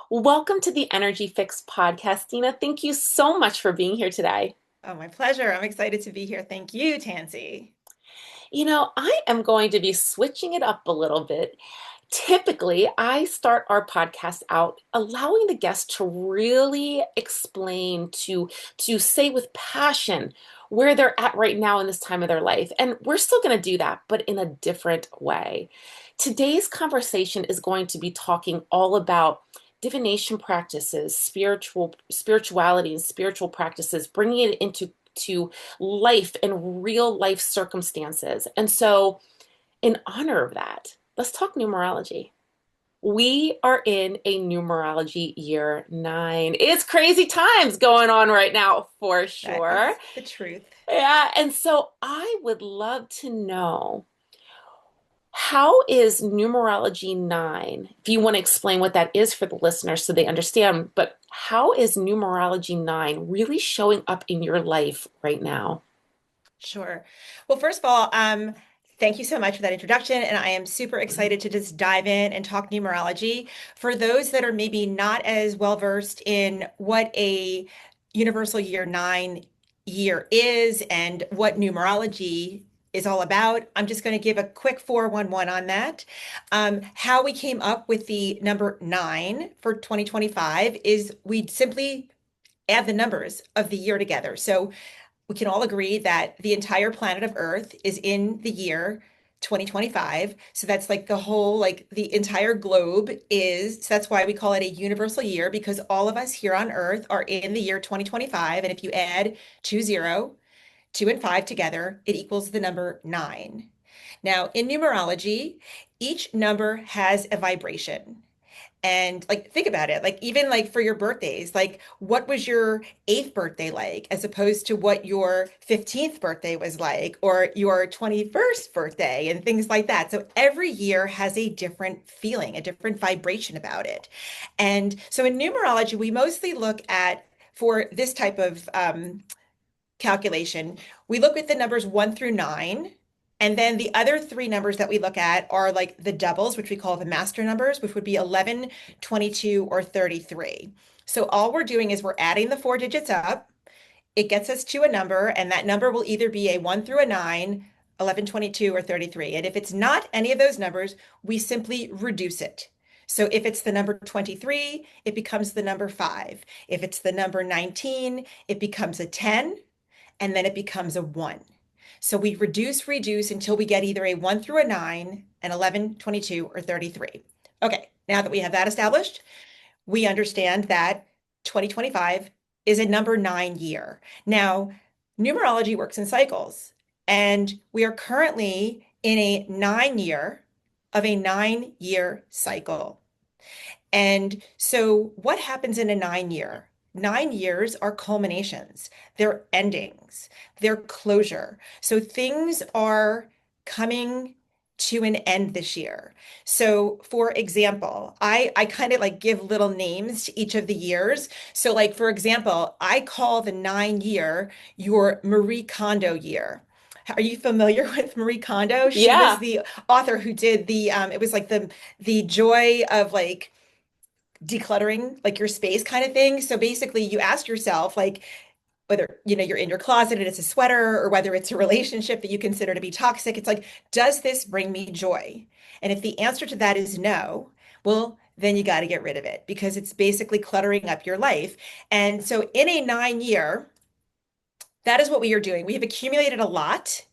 Welcome to the Energy Fix podcast, Dina. Thank you so much for being here today. Oh, my pleasure. I'm excited to be here. Thank you, Tansy. I am going to be switching it up a little bit. Typically, I start our podcast out allowing the guest to really explain, to say with passion where they're at right now in this time of their life. And we're still going to do that, but in a different way. Today's conversation is going to be talking all about divination practices, spirituality and spiritual practices, bringing it into life and real life circumstances. And so, in honor of that, let's talk numerology. We are in a numerology year 9. It's crazy times going on right now, for That sure. is the truth. Yeah, and so I would love to know, how is numerology 9? If you want to explain what that is for the listeners so they understand, but how is numerology 9 really showing up in your life right now? Sure. Well, first of all, thank you so much for that introduction. And I am super excited to just dive in and talk numerology. For those that are maybe not as well versed in what a universal year 9 year is and what numerology is all about, I'm just going to give a quick 411 on that. How we came up with the number 9 for 2025 is we simply add the numbers of the year together. So we can all agree that the entire planet of Earth is in the year 2025. So that's like the whole, like the entire globe is. So that's why we call it a universal year, because all of us here on Earth are in the year 2025. And if you add 20, 2 and 5 together, it equals the number 9. Now, in numerology, each number has a vibration. And like, think about it. Like, even like for your birthdays, like, what was your eighth birthday like, as opposed to what your 15th birthday was like, or your 21st birthday, and things like that. So every year has a different feeling, a different vibration about it. And so in numerology, we mostly look at, for this type of calculation, we look at the numbers 1 through 9. And then the other three numbers that we look at are like the doubles, which we call the master numbers, which would be 11, 22, or 33. So all we're doing is we're adding the four digits up. It gets us to a number, and that number will either be a 1 through a 9, 11, 22, or 33. And if it's not any of those numbers, we simply reduce it. So if it's the number 23, it becomes the number 5. If it's the number 19, it becomes a 10, and then it becomes a 1. So we reduce until we get either a 1 through a 9, an 11, 22, or 33. Okay, now that we have that established, we understand that 2025 is a number 9 year. Now, numerology works in cycles, and we are currently in a 9 year of a 9 year cycle. And so, what happens in a 9 year? 9 years are culminations, they're endings, they're closure. So, things are coming to an end this year. So, for example, I kind of like give little names to each of the years. So, like, for example, I call the 9 year your Marie Kondo year. Are you familiar with Marie Kondo? She was Yeah. the author who did it was like the joy of like decluttering like your space kind of thing. So basically you ask yourself like whether you're in your closet and it's a sweater, or whether it's a relationship that you consider to be toxic, it's like, does this bring me joy? And if the answer to that is no, well, then you got to get rid of it, because it's basically cluttering up your life. And so in a 9 year, that is what we are doing. We have accumulated a lot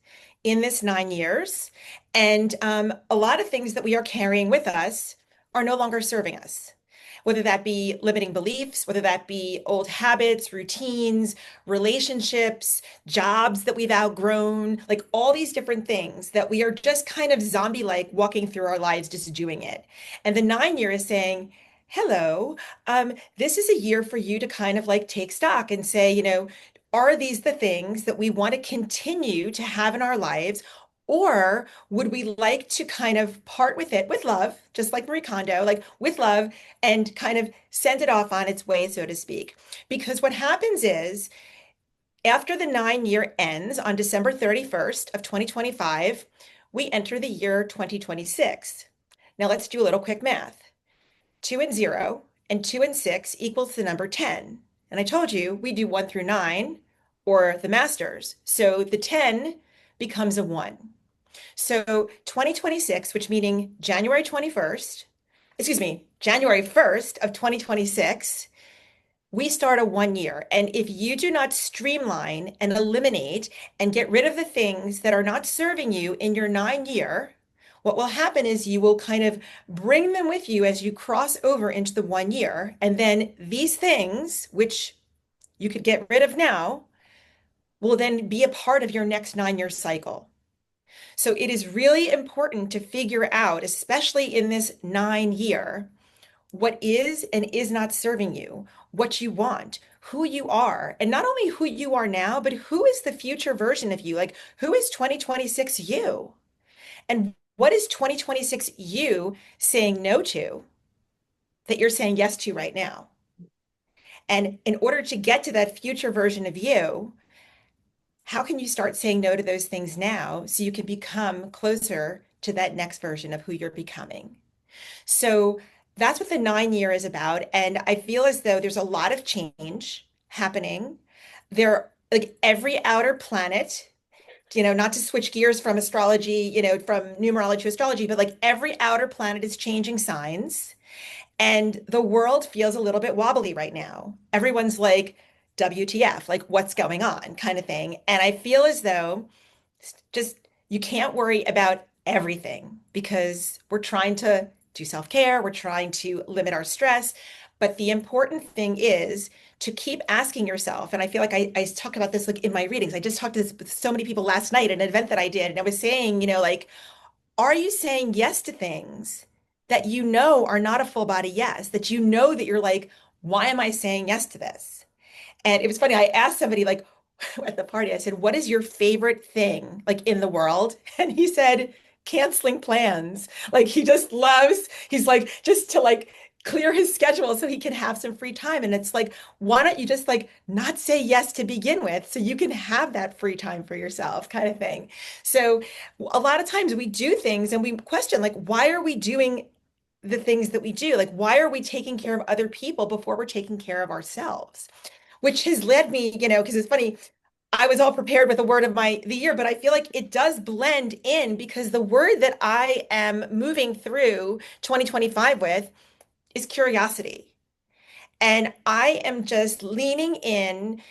in this 9 years, and a lot of things that we are carrying with us are no longer serving us, whether that be limiting beliefs, whether that be old habits, routines, relationships, jobs that we've outgrown, like all these different things that we are just kind of zombie-like walking through our lives, just doing it. And the 9 year is saying, hello, this is a year for you to kind of like take stock and say, are these the things that we want to continue to have in our lives? Or would we like to kind of part with it with love, just like Marie Kondo, like with love, and kind of send it off on its way, so to speak? Because what happens is, after the 9 year ends on December 31st of 2025, we enter the year 2026. Now let's do a little quick math. 2 and 0 and 2 and 6 equals the number 10. And I told you we do 1 through 9 or the masters. So the 10 becomes a 1. So 2026, which meaning January 21st, excuse me, January 1st of 2026, we start a 1 year. And if you do not streamline and eliminate and get rid of the things that are not serving you in your 9 year, what will happen is you will kind of bring them with you as you cross over into the 1 year. And then these things, which you could get rid of now, will then be a part of your next 9 year cycle. So it is really important to figure out, especially in this 9 year, what is and is not serving you, what you want, who you are, and not only who you are now, but who is the future version of you? Like, who is 2026 you? And what is 2026 you saying no to that you're saying yes to right now? And in order to get to that future version of you, how can you start saying no to those things now so you can become closer to that next version of who you're becoming? So that's what the 9 year is about. And I feel as though there's a lot of change happening. There, like every outer planet, not to switch gears from astrology, from numerology to astrology, but like every outer planet is changing signs. And the world feels a little bit wobbly right now. Everyone's like, WTF, like what's going on kind of thing. And I feel as though just you can't worry about everything because we're trying to do self-care, we're trying to limit our stress. But the important thing is to keep asking yourself, and I feel like I talk about this like in my readings. I just talked to this with so many people last night at an event that I did, and I was saying, like, are you saying yes to things that you know are not a full body yes, that you know that you're like, why am I saying yes to this? And it was funny. I asked somebody like at the party, I said, what is your favorite thing like in the world? And he said, canceling plans. Like he just loves, he's like, just to like clear his schedule so he can have some free time. And it's like, why don't you just like not say yes to begin with so you can have that free time for yourself kind of thing. So a lot of times we do things and we question like, why are we doing the things that we do? Like, why are we taking care of other people before we're taking care of ourselves? Which has led me, because it's funny, I was all prepared with the word of the year, but I feel like it does blend in because the word that I am moving through 2025 with is curiosity. And I am just leaning in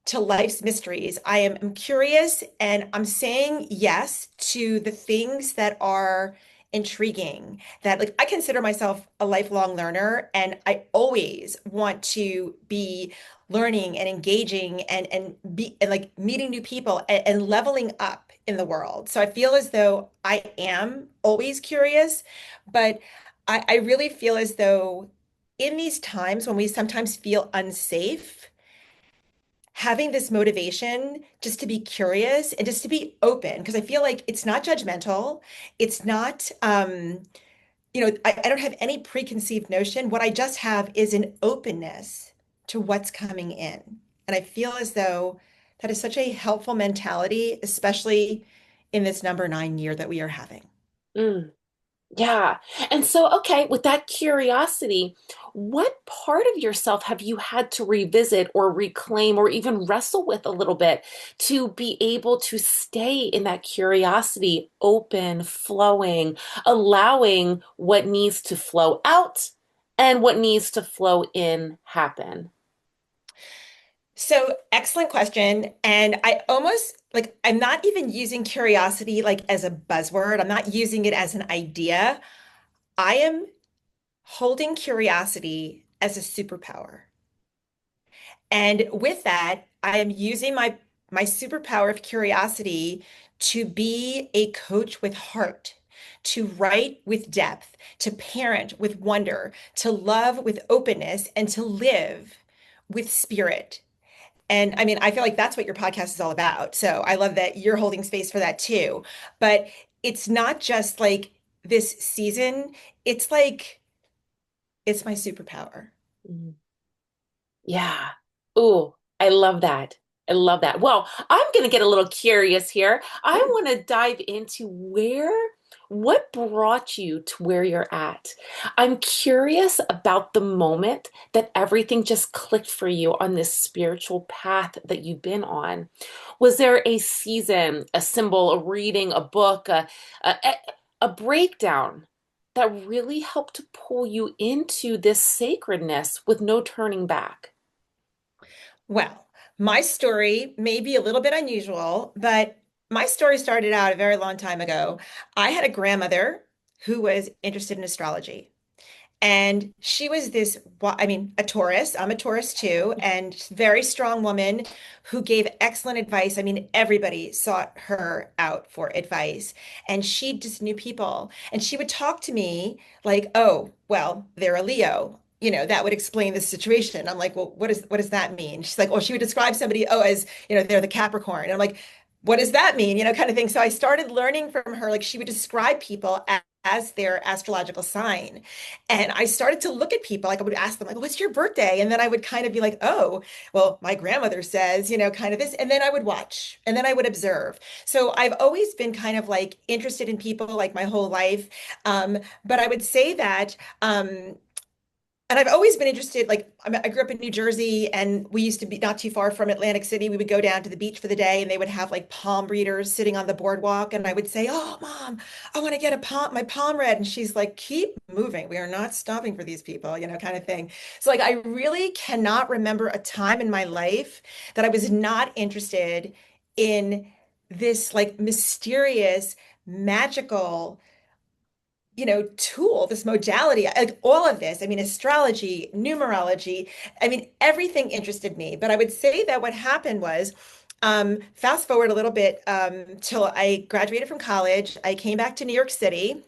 to life's mysteries. I am curious and I'm saying yes to the things that are intriguing. That like I consider myself a lifelong learner and I always want to be learning and engaging and be and like meeting new people and leveling up in the world. So I feel as though I am always curious, but I really feel as though in these times when we sometimes feel unsafe, having this motivation just to be curious and just to be open because I feel like it's not judgmental. It's not, I don't have any preconceived notion. What I just have is an openness to what's coming in. And I feel as though that is such a helpful mentality, especially in this number 9 year that we are having. Mm. Yeah. And so, okay, with that curiosity, what part of yourself have you had to revisit or reclaim or even wrestle with a little bit to be able to stay in that curiosity, open, flowing, allowing what needs to flow out and what needs to flow in happen? So, excellent question. And I almost like, I'm not even using curiosity like as a buzzword. I'm not using it as an idea. I am holding curiosity as a superpower. And with that, I am using my superpower of curiosity to be a coach with heart, to write with depth, to parent with wonder, to love with openness, and to live with spirit. And I mean, I feel like that's what your podcast is all about. So I love that you're holding space for that too. But it's not just like this season, it's like it's my superpower. Mm. Yeah. Ooh, I love that. I love that. Well, I'm going to get a little curious here. I Yeah. want to dive into where What brought you to where you're at? I'm curious about the moment that everything just clicked for you on this spiritual path that you've been on. Was there a season, a symbol, a reading, a book, a, a breakdown that really helped to pull you into this sacredness with no turning back? Well, my story may be a little bit unusual, but my story started out a very long time ago. I had a grandmother who was interested in astrology. And she was this, I mean, a Taurus. I'm a Taurus too, and very strong woman who gave excellent advice. I mean, everybody sought her out for advice, and she just knew people. And she would talk to me like, "Oh, well, they're a Leo." That would explain the situation. I'm like, well, what does that mean? She's like, well, she would describe somebody, oh, as, they're the Capricorn. And I'm like, what does that mean? Kind of thing. So I started learning from her, like she would describe people as their astrological sign. And I started to look at people, like I would ask them, like, what's your birthday? And then I would kind of be like, oh, well, my grandmother says, kind of this. And then I would watch and then I would observe. So I've always been kind of like interested in people like my whole life. But I would say that and I've always been interested, like I grew up in New Jersey and we used to be not too far from Atlantic City. We would go down to the beach for the day and they would have like palm readers sitting on the boardwalk. And I would say, oh, Mom, I want to get my palm read. And she's like, keep moving. We are not stopping for these people, kind of thing. So like, I really cannot remember a time in my life that I was not interested in this like mysterious, magical tool, this modality, like all of this. I mean, astrology, numerology, I mean, everything interested me. But I would say that what happened was, fast forward a little bit, till I graduated from college, I came back to New York City,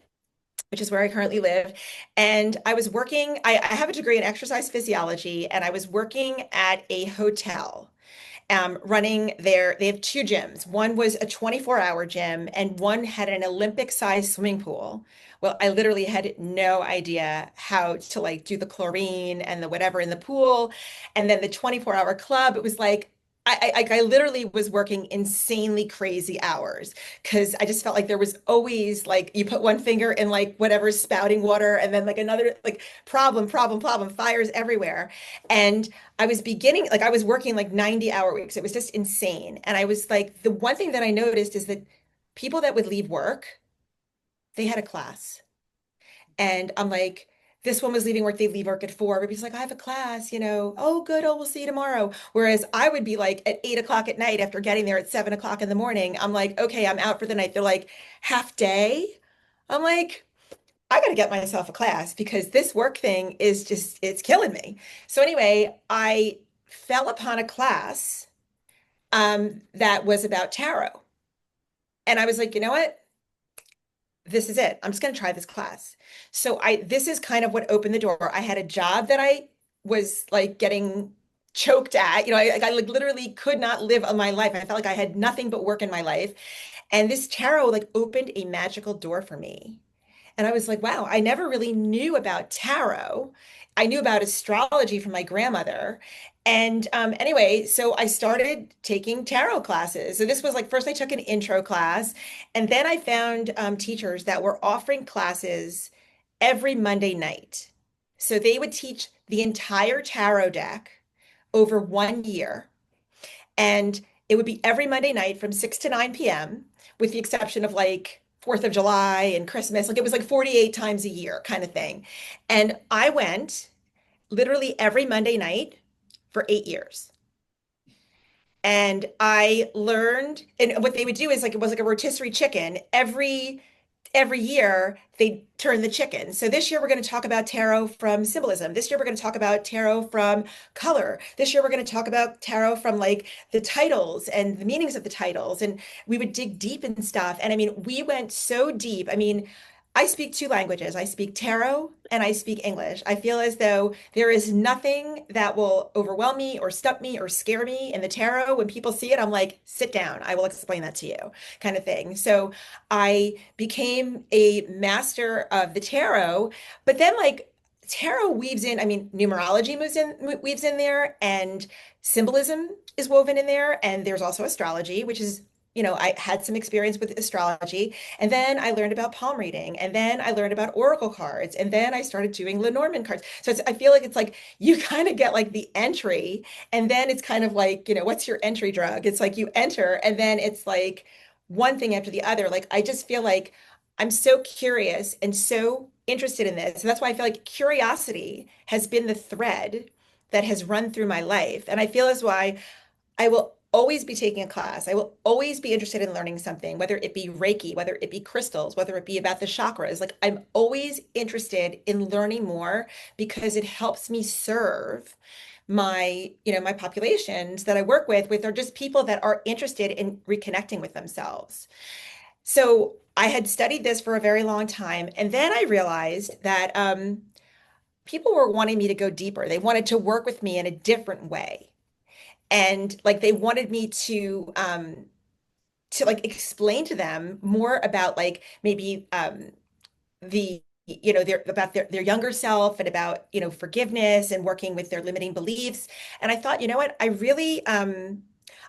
which is where I currently live. And I was working, I have a degree in exercise physiology, and I was working at a hotel running they have two gyms. One was a 24-hour gym and one had an Olympic-sized swimming pool. Well, I literally had no idea how to like do the chlorine and the whatever in the pool. And then the 24-hour club, it was like I literally was working insanely crazy hours because I just felt like there was always like you put one finger in like whatever's spouting water and then like another like problem, fires everywhere. And I was working like 90-hour weeks. It was just insane. And I was like, the one thing that I noticed is that people that would leave work, they had a class. And I'm like, this one was leaving work, they'd leave work at 4, but he's like, I have a class, oh, good, oh, we'll see you tomorrow. Whereas I would be like at 8 o'clock at night after getting there at 7 o'clock in the morning, I'm like, okay, I'm out for the night. They're like, half day. I'm like, I got to get myself a class because this work thing is just, it's killing me. So anyway, I fell upon a class that was about tarot. And I was like, you know what? This is it. I'm just going to try this class. So this is kind of what opened the door. I had a job that I was like getting choked at. I like literally could not live on my life. I felt like I had nothing but work in my life. And this tarot like opened a magical door for me. And I was like, wow, I never really knew about tarot. I knew about astrology from my grandmother. And anyway, so I started taking tarot classes. So this was like first I took an intro class, and then I found teachers that were offering classes every Monday night. So they would teach the entire tarot deck over 1 year. And it would be every Monday night from 6 to 9 p.m., with the exception of like 4th of July and Christmas. Like it was like 48 times a year kind of thing. And I went literally every Monday night for 8 years. And I learned, and what they would do is like it was like a rotisserie chicken. Every year they turn the chicken. So this year we're going to talk about tarot from symbolism. This year we're going to talk about tarot from color. This year we're going to talk about tarot from like the titles and the meanings of the titles. And we would dig deep in stuff. And I mean, we went so deep. I mean, I speak two languages. I speak tarot and I speak English. I feel as though there is nothing that will overwhelm me or stump me or scare me in the tarot. When people see it, I'm like, sit down. I will explain that to you, kind of thing. So I became a master of the tarot, but then like tarot weaves in, I mean, numerology weaves in there, and symbolism is woven in there. And there's also astrology, which is I had some experience with astrology, and then I learned about palm reading, and then I learned about oracle cards, and then I started doing Lenormand cards. So I feel like it's like you kind of get like the entry, and then it's kind of like, what's your entry drug? It's like you enter, and then it's like one thing after the other. Like I just feel like I'm so curious and so interested in this. And that's why I feel like curiosity has been the thread that has run through my life. And I feel as why I will always be taking a class. I will always be interested in learning something, whether it be Reiki, whether it be crystals, whether it be about the chakras. Like I'm always interested in learning more because it helps me serve my populations that I work with are just people that are interested in reconnecting with themselves. So I had studied this for a very long time, and then I realized that people were wanting me to go deeper. They wanted to work with me in a different way, and like they wanted me to like explain to them more about like maybe the their about their younger self and about forgiveness and working with their limiting beliefs. And I thought, you know what, I really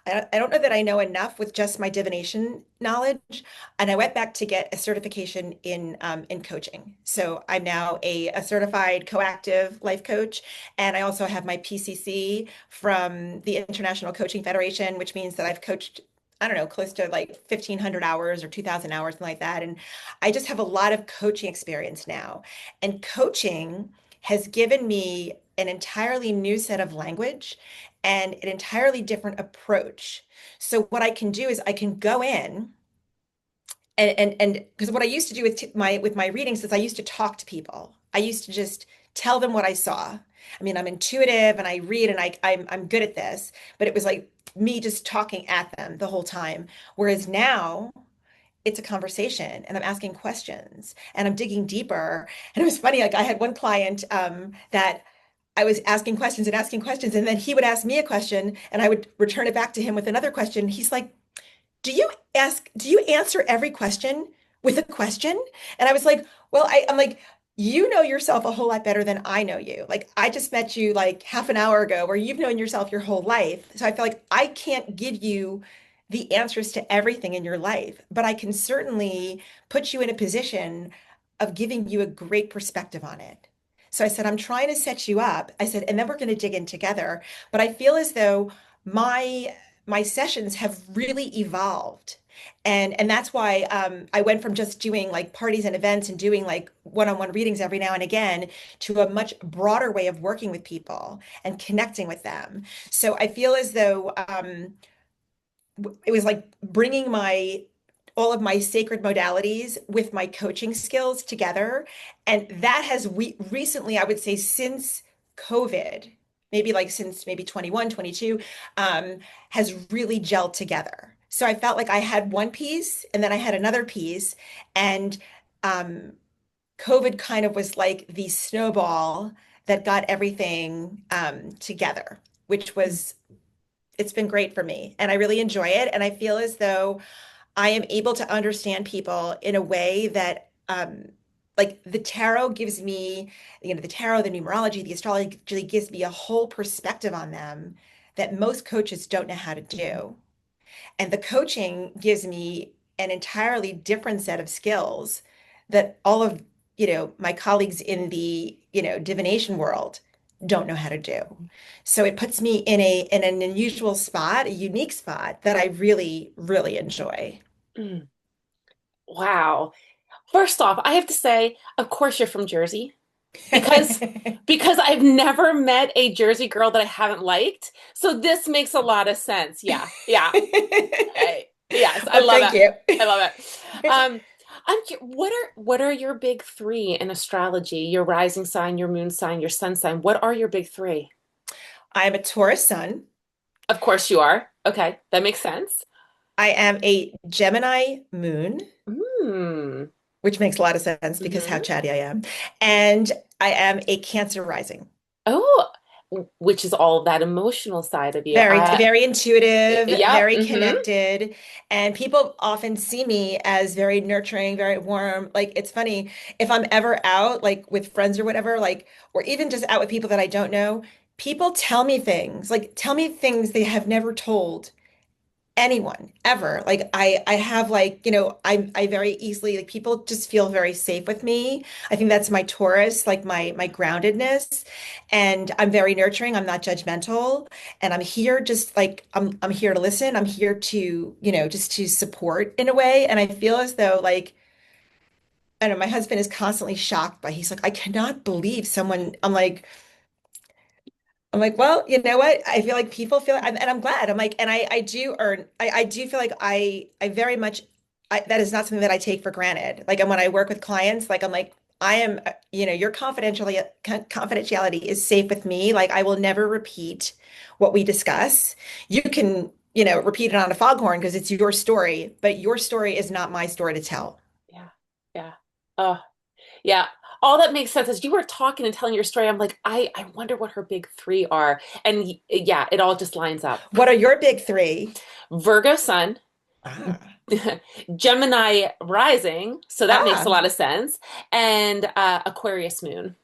I don't know that I know enough with just my divination knowledge. And I went back to get a certification in coaching. So I'm now a certified coactive life coach. And I also have my PCC from the International Coaching Federation, which means that I've coached, I don't know, close to like 1,500 hours or 2,000 hours, something like that. And I just have a lot of coaching experience now. And coaching has given me an entirely new set of language and an entirely different approach. So what I can do is I can go in and because what I used to do with my readings is I used to talk to people. I used to just tell them what I saw. I mean, I'm intuitive and I read and I'm good at this, but it was like me just talking at them the whole time. Whereas now it's a conversation and I'm asking questions and I'm digging deeper. And it was funny, like I had one client that I was asking questions, and then he would ask me a question and I would return it back to him with another question. He's like, do you answer every question with a question? And I was like, well, I'm like, you know yourself a whole lot better than I know you. Like, I just met you like half an hour ago, where you've known yourself your whole life. So I feel like I can't give you the answers to everything in your life, but I can certainly put you in a position of giving you a great perspective on it. So I said, I'm trying to set you up. I said, and then we're going to dig in together. But I feel as though my sessions have really evolved. And that's why I went from just doing like parties and events and doing like one-on-one readings every now and again to a much broader way of working with people and connecting with them. So I feel as though it was like bringing my all of my sacred modalities with my coaching skills together. And that has recently, I would say since COVID, maybe like since maybe 21, 22, has really gelled together. So I felt like I had one piece and then I had another piece. And um, COVID kind of was like the snowball that got everything together, which was, it's been great for me. And I really enjoy it. And I feel as though I am able to understand people in a way that like the tarot gives me, the tarot, the numerology, the astrology gives me a whole perspective on them that most coaches don't know how to do. And the coaching gives me an entirely different set of skills that all of, my colleagues in the, divination world don't know how to do. So it puts me in an unusual spot, a unique spot that I really, really enjoy. Mm. Wow. First off, I have to say, of course you're from Jersey because because I've never met a Jersey girl that I haven't liked. So this makes a lot of sense. Yeah. Yeah. Yes, I Well, love thank it. you. I love it. What are your big three in astrology? Your rising sign, your moon sign, your sun sign. What are your big three? I am a Taurus sun. Of course you are. Okay, that makes sense. I am a Gemini moon, Hmm. which makes a lot of sense because how Hmm. chatty I am. And I am a Cancer rising. Oh, which is all that emotional side of you. Very intuitive, Yep. very Hmm. connected. And people often see me as very nurturing, very warm. Like it's funny, if I'm ever out like with friends or whatever, like, or even just out with people that I don't know, people tell me things, like tell me things they have never told anyone ever. Like I have like, I very easily like people just feel very safe with me. I think that's my Taurus, like my groundedness. And I'm very nurturing. I'm not judgmental. And I'm here just like I'm here to listen. I'm here to, just to support in a way. And I feel as though like I don't know, my husband is constantly shocked by he's like, I cannot believe someone I'm like, well, you know what? I feel like people feel, and I'm glad. I'm like, and I do earn, I do feel like I very much, that is not something that I take for granted. Like, and when I work with clients, like, I'm like, I am, your confidentiality is safe with me. Like, I will never repeat what we discuss. You can, repeat it on a foghorn because it's your story, but your story is not my story to tell. Yeah. Yeah. Oh, yeah. All that makes sense. As you were talking and telling your story, I'm like, I wonder what her big three are. And yeah, it all just lines up. What are your big three? Virgo sun, Ah, Gemini rising, so that makes a ah, lot of sense, and Aquarius moon.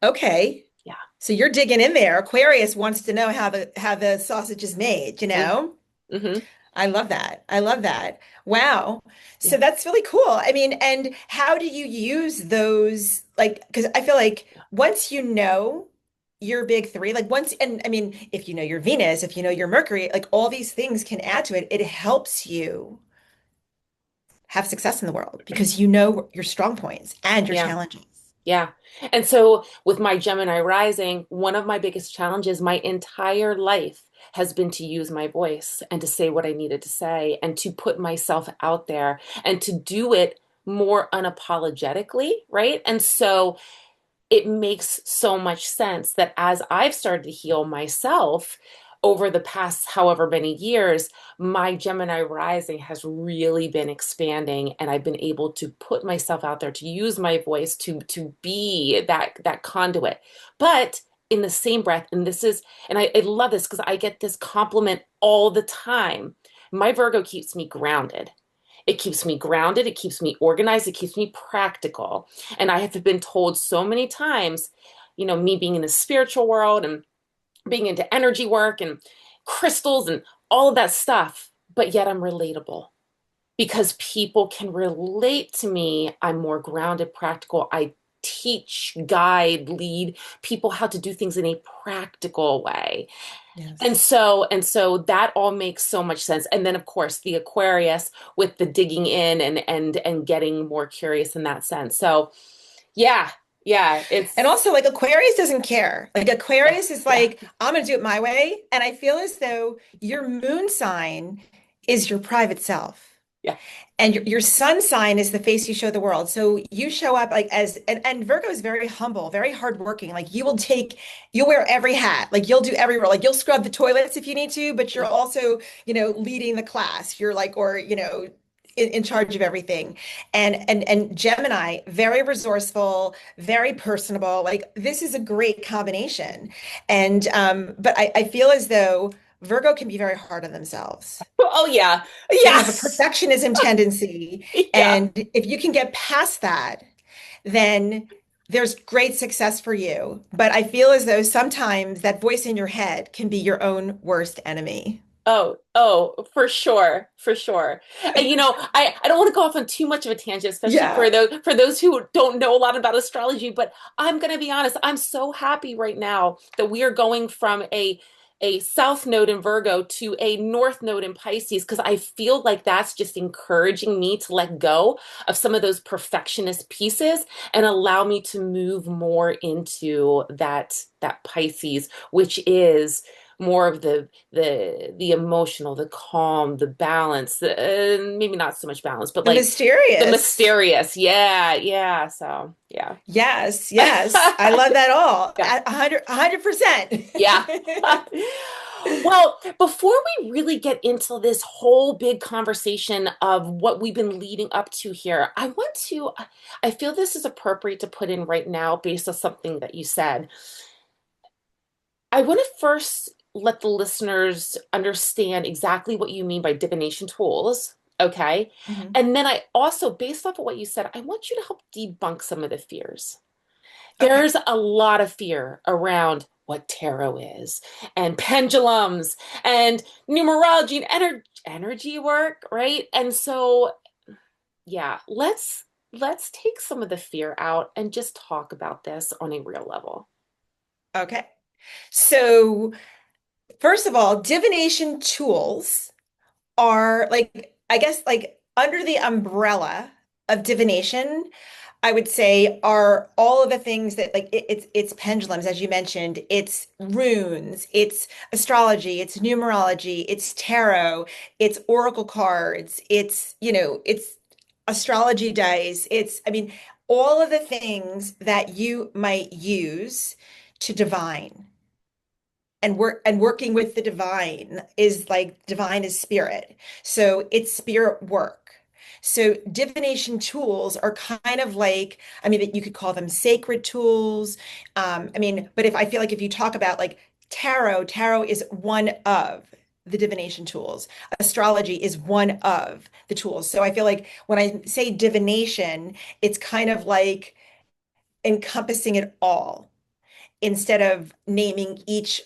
okay. Yeah. So you're digging in there. Aquarius wants to know how the sausage is made, you Mm, know? hmm. I love that. I love that. Wow. So Yeah. that's really cool. I mean, and how do you use those like because I feel like once you know your big three, like once and I mean, if you know your Venus, if you know your Mercury, like all these things can add to it. It helps you have success in the world because you know your strong points and your Yeah. challenges. Yeah. And so with my Gemini rising, one of my biggest challenges my entire life has been to use my voice and to say what I needed to say and to put myself out there and to do it more unapologetically, right? And so it makes so much sense that as I've started to heal myself over the past however many years, my Gemini rising has really been expanding and I've been able to put myself out there to use my voice to be that conduit. But in the same breath, and this is, and I love this because I get this compliment all the time. My Virgo keeps me grounded. It keeps me grounded, it keeps me organized, it keeps me practical. And I have been told so many times, me being in the spiritual world and being into energy work and crystals and all of that stuff, but yet I'm relatable because people can relate to me. I'm more grounded, practical. I teach, guide, lead people how to do things in a practical way. And Yes. so and so that all makes so much sense. And then of course the Aquarius with the digging in and getting more curious in that sense. So yeah, yeah, And it's also, like Aquarius doesn't care. Like yeah, Aquarius is yeah, like, I'm gonna do it my way. And I feel as though your moon sign is your private self. yeah. And your sun sign is the face you show the world. So you show up like and Virgo is very humble, very hardworking. Like you'll wear every hat. Like you'll do every role. Like you'll scrub the toilets if you need to, but you're Yeah. also, leading the class. You're like, or, in charge of everything. And Gemini, very resourceful, very personable. Like this is a great combination. And but I feel as though Virgo can be very hard on themselves. Oh yeah. They have a Yes. perfectionism tendency. Yeah. And if you can get past that, then there's great success for you. But I feel as though sometimes that voice in your head can be your own worst enemy. Oh, oh, for sure, for sure. And I don't want to go off on too much of a tangent, especially Yeah. for those who don't know a lot about astrology, but I'm gonna be honest, I'm so happy right now that we are going from a south node in Virgo to a north node in Pisces because I feel like that's just encouraging me to let go of some of those perfectionist pieces and allow me to move more into that Pisces, which is more of the emotional, the calm, the balance, maybe not so much balance, but The like the mysterious. mysterious. Yeah, yeah. So yeah. Yes, yes. I love that all. Yeah, 100%. yeah. Well, before we really get into this whole big conversation of what we've been leading up to here, I feel this is appropriate to put in right now based on something that you said. I want to first let the listeners understand exactly what you mean by divination tools. Okay. Mhm. And then I also, based off of what you said, I want you to help debunk some of the fears. Okay. There's a lot of fear around what tarot is and pendulums and numerology and energy work, right? And so, yeah, let's take some of the fear out and just talk about this on a real level. Okay. So, first of all, divination tools are like, I guess, like under the umbrella of divination, I would say are all of the things that like it's pendulums, as you mentioned, it's runes, it's astrology, it's numerology, it's tarot, it's oracle cards, it's astrology dice, it's, I mean, all of the things that you might use to divine and working with the divine is like divine is spirit. So it's spirit work. So divination tools are kind of like, I mean, you could call them sacred tools. I mean, but if I feel like if you talk about like tarot is one of the divination tools. Astrology is one of the tools. So I feel like when I say divination, it's kind of like encompassing it all instead of naming each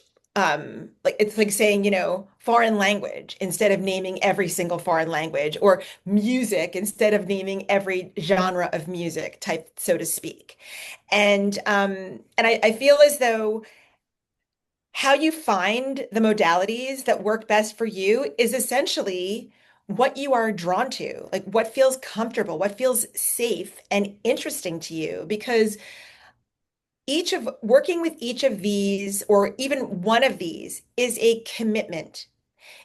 like it's like saying, foreign language instead of naming every single foreign language or music instead of naming every genre of music type, so to speak. And I feel as though how you find the modalities that work best for you is essentially what you are drawn to, like what feels comfortable, what feels safe and interesting to you, because each of working with each of these or even one of these is a commitment.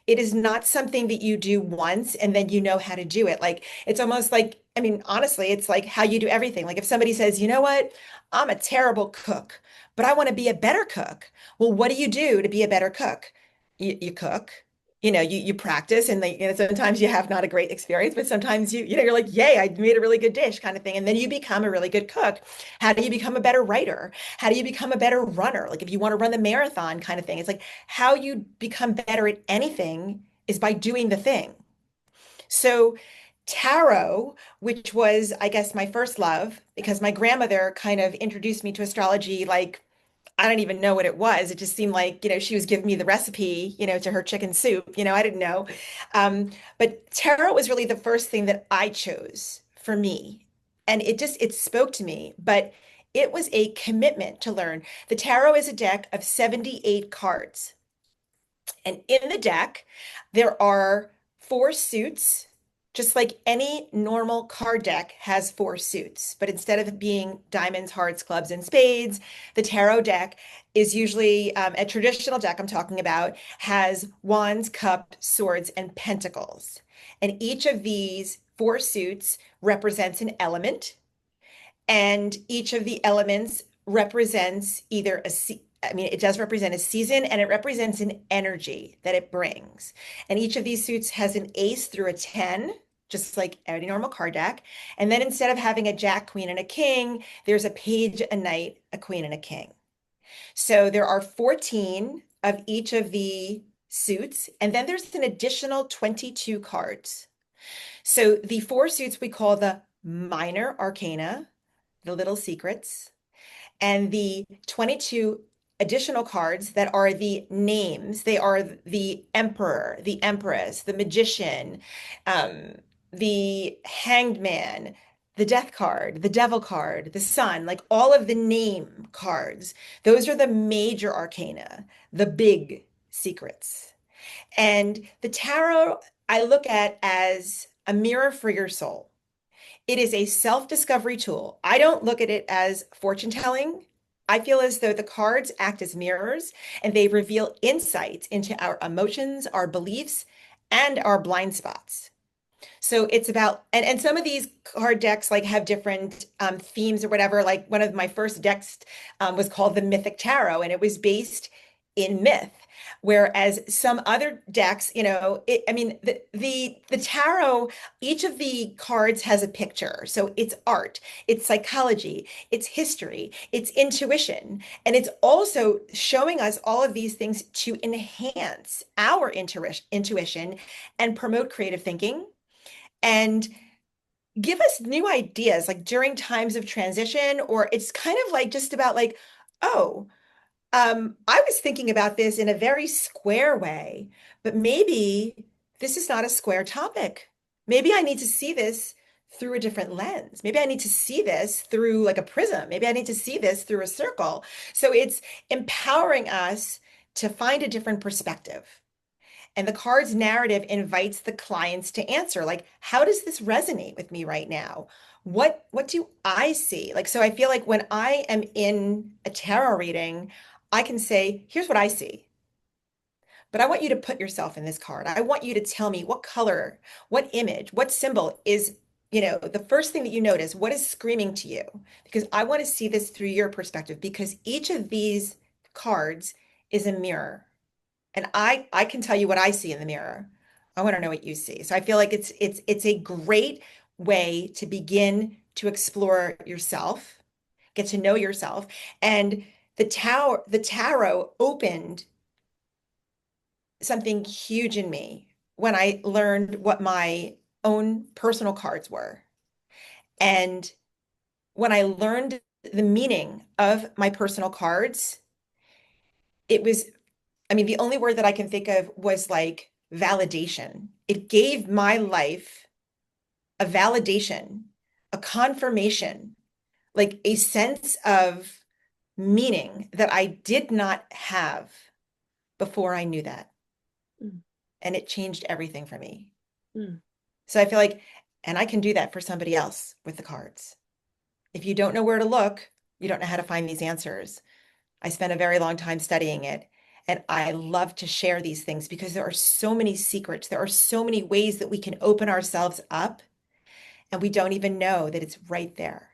It is not something that you do once and then you know how to do it. Like it's almost like, I mean, honestly, it's like how you do everything. Like if somebody says, you know what, I'm a terrible cook, but I want to be a better cook. Well, what do you do to be a better cook? You cook. You practice and like, sometimes you have not a great experience, but sometimes you're like, yay, I made a really good dish kind of thing. And then you become a really good cook. How do you become a better writer? How do you become a better runner? Like if you want to run the marathon kind of thing, it's like how you become better at anything is by doing the thing. So tarot, which was, I guess, my first love, because my grandmother kind of introduced me to astrology like I don't even know what it was. It just seemed like, she was giving me the recipe, to her chicken soup. I didn't know. But tarot was really the first thing that I chose for me. And it spoke to me, but it was a commitment to learn. The tarot is a deck of 78 cards. And in the deck, there are four suits, just like any normal card deck has four suits. But instead of it being diamonds, hearts, clubs, and spades, the tarot deck is usually a traditional deck I'm talking about, has wands, cups, swords, and pentacles. And each of these four suits represents an element and each of the elements represents either I mean, it does represent a season and it represents an energy that it brings. And each of these suits has an ace through a 10, just like any normal card deck. And then instead of having a jack, queen, and a king, there's a page, a knight, a queen, and a king. So there are 14 of each of the suits. And then there's an additional 22 cards. So the four suits we call the minor arcana, the little secrets, and the 22 additional cards that are the names. They are the emperor, the empress, the magician, um, the hanged man, the death card, the devil card, the sun, like all of the name cards. Those are the major arcana, the big secrets. And the tarot I look at as a mirror for your soul. It is a self-discovery tool. I don't look at it as fortune telling. I feel as though the cards act as mirrors and they reveal insights into our emotions, our beliefs, and our blind spots. So it's about, and some of these card decks like have different themes or whatever. Like one of my first decks was called the Mythic Tarot, and it was based in myth. Whereas some other decks, I mean, the tarot, each of the cards has a picture. So it's art, it's psychology, it's history, it's intuition, and it's also showing us all of these things to enhance our intuition and promote creative thinking and give us new ideas like during times of transition, or it's kind of like just about like, oh, I was thinking about this in a very square way, but maybe this is not a square topic. Maybe I need to see this through a different lens. Maybe I need to see this through like a prism. Maybe I need to see this through a circle. So it's empowering us to find a different perspective. And the card's narrative invites the clients to answer, like, how does this resonate with me right now? What do I see? Like, so I feel like when I am in a tarot reading, I can say, here's what I see. But I want you to put yourself in this card. I want you to tell me what color, what image, what symbol is, the first thing that you notice, what is screaming to you? Because I want to see this through your perspective, because each of these cards is a mirror. And I can tell you what I see in the mirror. I want to know what you see. So I feel like it's a great way to begin to explore yourself, get to know yourself. And the tarot opened something huge in me when I learned what my own personal cards were. And when I learned the meaning of my personal cards, it was, I mean, the only word that I can think of was like validation. It gave my life a validation, a confirmation, like a sense of meaning that I did not have before I knew that. Mm, And it changed everything for me. mm. So I feel like, and I can do that for somebody else with the cards. If you don't know where to look, you don't know how to find these answers. I spent a very long time studying it. And I love to share these things because there are so many secrets. There are so many ways that we can open ourselves up and we don't even know that it's right there.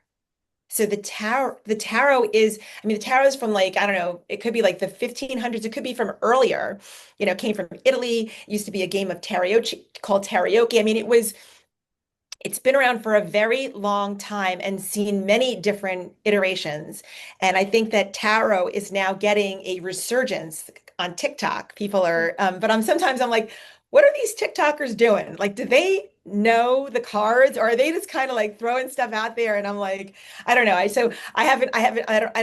So the tarot is, I mean, the tarot is from like, I don't know, it could be like the 1500s, it could be from earlier, came from Italy. It used to be a game of tarot called karaoke. I mean, it's been around for a very long time and seen many different iterations. And I think that tarot is now getting a resurgence on TikTok. People are, but I'm like, what are these TikTokers doing? Like, do they know the cards, or are they just kind of like throwing stuff out there? And I'm like, I don't know. I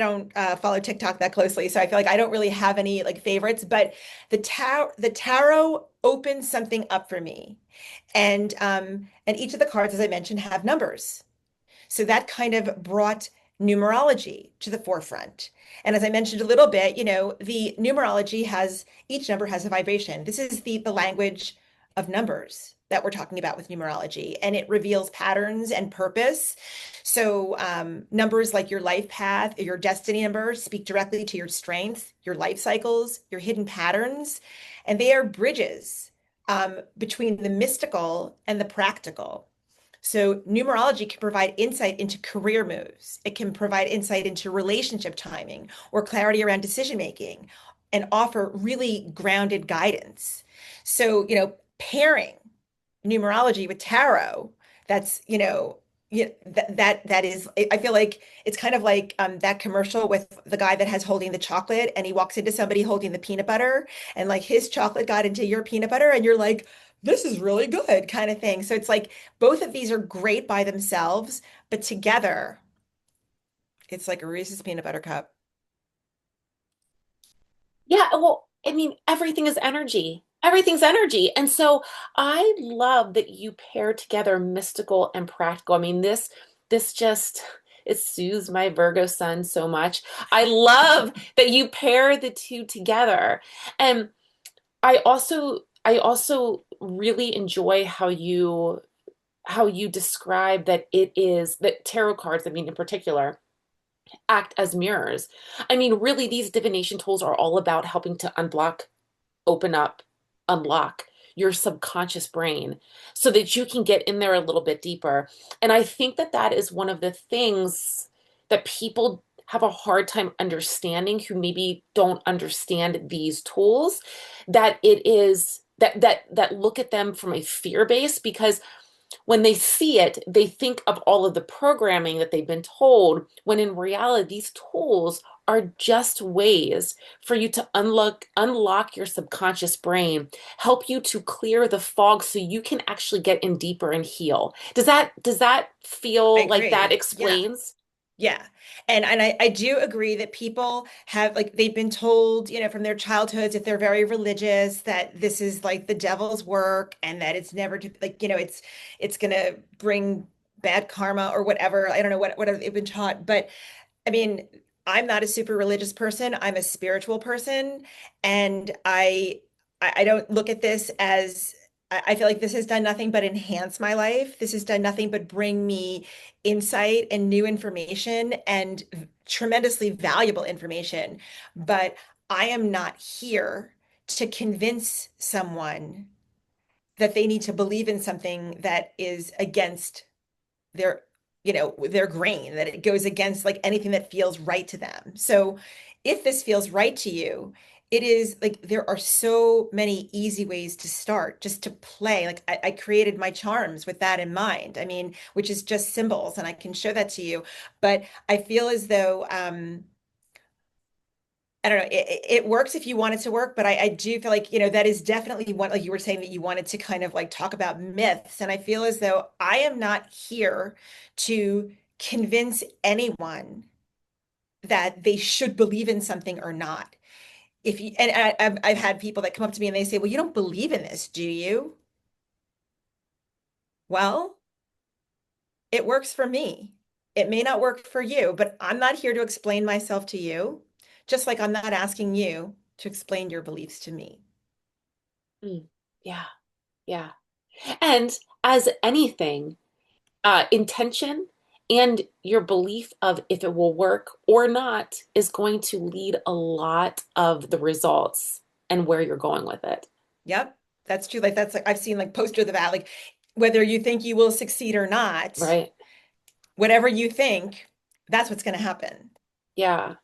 don't follow TikTok that closely, so I feel like I don't really have any like favorites. But the tarot opened something up for me, and each of the cards, as I mentioned, have numbers. So that kind of brought numerology to the forefront. And as I mentioned a little bit, the numerology has each number has a vibration. This is the language of numbers that we're talking about with numerology, and it reveals patterns and purpose. So numbers like your life path, your destiny number speak directly to your strengths, your life cycles, your hidden patterns, and they are bridges between the mystical and the practical. So numerology can provide insight into career moves. It can provide insight into relationship timing or clarity around decision making and offer really grounded guidance. So, pairing numerology with tarot, that's, that is, I feel like it's kind of like that commercial with the guy that has holding the chocolate and he walks into somebody holding the peanut butter and like his chocolate got into your peanut butter and you're like, this is really good kind of thing. So it's like both of these are great by themselves, but together it's like a Reese's peanut butter cup. Yeah, well, I mean, everything is energy. Everything's energy. And so I love that you pair together mystical and practical. I mean, this just it soothes my Virgo sun so much. I love that you pair the two together. And I also really enjoy how you describe that it is that tarot cards, I mean, in particular act as mirrors. I mean, really, these divination tools are all about helping to unblock, open up, unlock your subconscious brain so that you can get in there a little bit deeper. And I think that that is one of the things that people have a hard time understanding who maybe don't understand these tools, that it is that look at them from a fear base because when they see it, they think of all of the programming that they've been told, when in reality, these tools are just ways for you to unlock your subconscious brain, help you to clear the fog so you can actually get in deeper and heal. Does that I feel like that agree. Yeah. explains? Yeah. And I do agree that people have like they've been told, from their childhoods, if they're very religious, that this is like the devil's work and that it's never to like, it's gonna bring bad karma or whatever. I don't know what they've been taught. But I mean, I'm not a super religious person. I'm a spiritual person, and I don't look at this as I feel like this has done nothing but enhance my life. This has done nothing but bring me insight and new information and tremendously valuable information. But I am not here to convince someone that they need to believe in something that is against their their grain, that it goes against like anything that feels right to them. So if this feels right to you, it is like there are so many easy ways to start, just to play. Like I created my charms with that in mind. I mean, which is just symbols, and I can show that to you. But I feel as though I don't know. It works if you want it to work, but I do feel like, that is definitely one, like you were saying that you wanted to kind of like talk about myths. And I feel as though I am not here to convince anyone that they should believe in something or not. If you, and I've had people that come up to me and they say, well, you don't believe in this, do you? Well, it works for me. It may not work for you, but I'm not here to explain myself to you, just like I'm not asking you to explain your beliefs to me. Mm, yeah, yeah. And as anything, intention and your belief of if it will work or not is going to lead a lot of the results and where you're going with it. Yep, that's true. Like that's like I've seen like poster of the vat, like whether you think you will succeed or not, Right? whatever you think, that's what's going to happen. Yeah.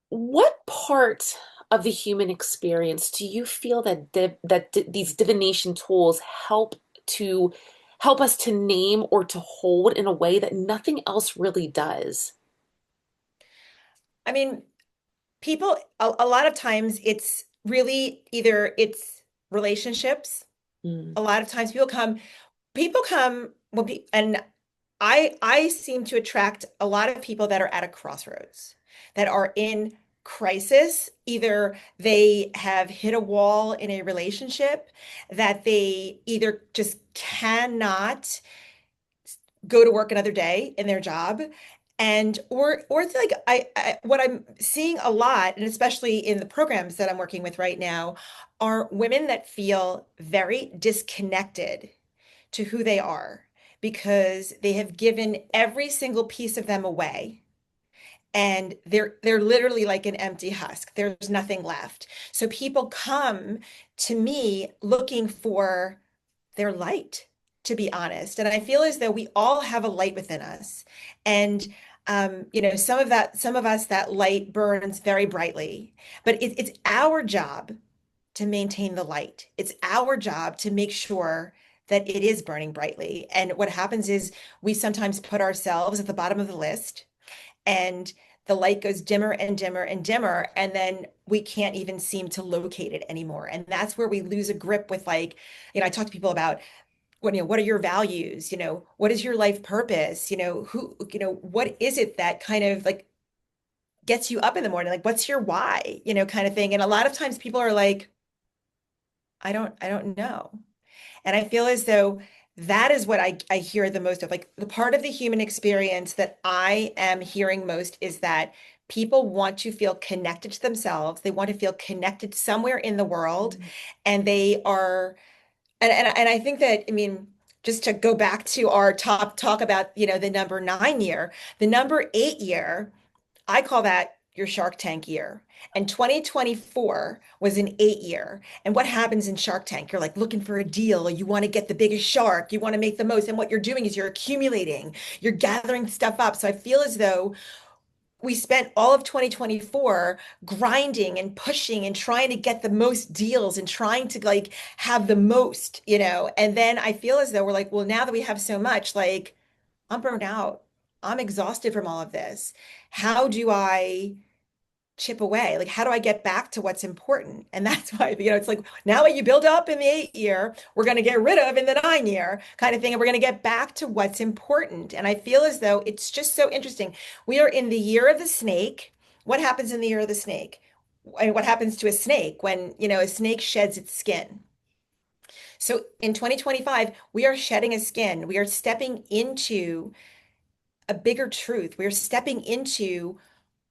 What part of the human experience do you feel that these divination tools to help us to name or to hold in a way that nothing else really does? I mean, people a lot of times it's really either it's relationships. Mm, A lot of times people come and I seem to attract a lot of people that are at a crossroads, that are in crisis. Either they have hit a wall in a relationship, that they either just cannot go to work another day in their job, and or it's like I what I'm seeing a lot, and especially in the programs that I'm working with right now, are women that feel very disconnected to who they are because they have given every single piece of them away, and they're literally like an empty husk. There's nothing left. So people come to me looking for their light, to be honest. And I feel as though we all have a light within us. And some of us, that light burns very brightly, but it's our job to maintain the light. It's our job to make sure that it is burning brightly. And what happens is we sometimes put ourselves at the bottom of the list, and the light goes dimmer and dimmer and dimmer, and then we can't even seem to locate it anymore. And that's where we lose a grip with, like, I talk to people about what are your values, what is your life purpose, what is it that kind of like gets you up in the morning, like what's your why, kind of thing. And a lot of times people are like, I don't know. And I feel as though that is what I hear the most of. Like the part of the human experience that I am hearing most is that people want to feel connected to themselves. They want to feel connected somewhere in the world. mm, And they are, and I think that, I mean, just to go back to our top talk about, the number 9 year, the number 8 year, I call that your Shark Tank year. And 2024 was an 8 year. And what happens in Shark Tank? You're like looking for a deal. You want to get the biggest shark. You want to make the most. And what you're doing is you're accumulating, you're gathering stuff up. So I feel as though we spent all of 2024 grinding and pushing and trying to get the most deals and trying to like have the most, And then I feel as though we're like, well, now that we have so much, like, I'm burned out. I'm exhausted from all of this. How do I chip away? Like, how do I get back to what's important? And that's why, it's like now what you build up in the 8 year, we're going to get rid of in the 9 year kind of thing. And we're going to get back to what's important. And I feel as though it's just so interesting. We are in the year of the snake. What happens in the year of the snake? And what happens to a snake when, a snake sheds its skin? So in 2025, we are shedding a skin. We are stepping into a bigger truth. We are stepping into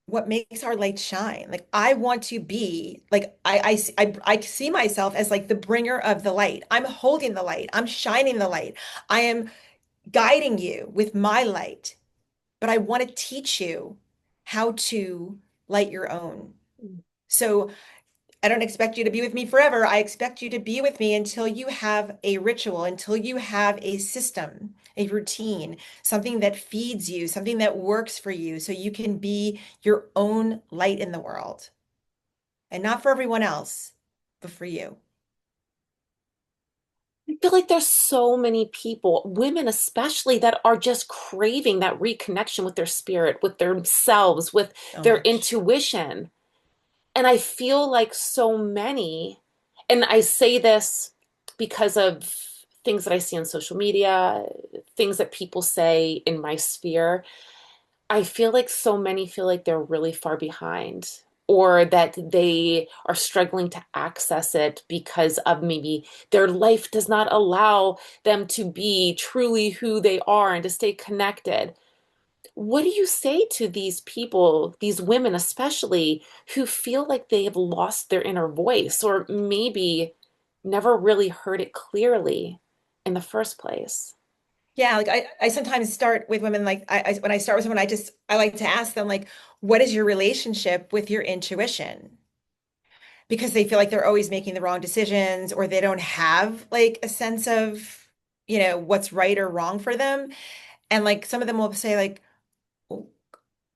what makes our light shine. Like I want to be like I see myself as like the bringer of the light. I'm holding the light. I'm shining the light. I am guiding you with my light, but I want to teach you how to light your own. So I don't expect you to be with me forever. I expect you to be with me until you have a ritual, until you have a system, a routine, something that feeds you, something that works for you, so you can be your own light in the world. And not for everyone else, but for you. I feel like there's so many people, women especially, that are just craving that reconnection with their spirit, with themselves, with So their much. intuition. And I feel like so many, and I say this because of things that I see on social media, things that people say in my sphere. I feel like so many feel like they're really far behind or that they are struggling to access it because of maybe their life does not allow them to be truly who they are and to stay connected. What do you say to these people, these women especially, who feel like they have lost their inner voice or maybe never really heard it clearly in the first place? Yeah, like I sometimes start with women like when I start with someone, I like to ask them like, what is your relationship with your intuition? Because they feel like they're always making the wrong decisions or they don't have like a sense of, what's right or wrong for them. And like some of them will say like, "Oh,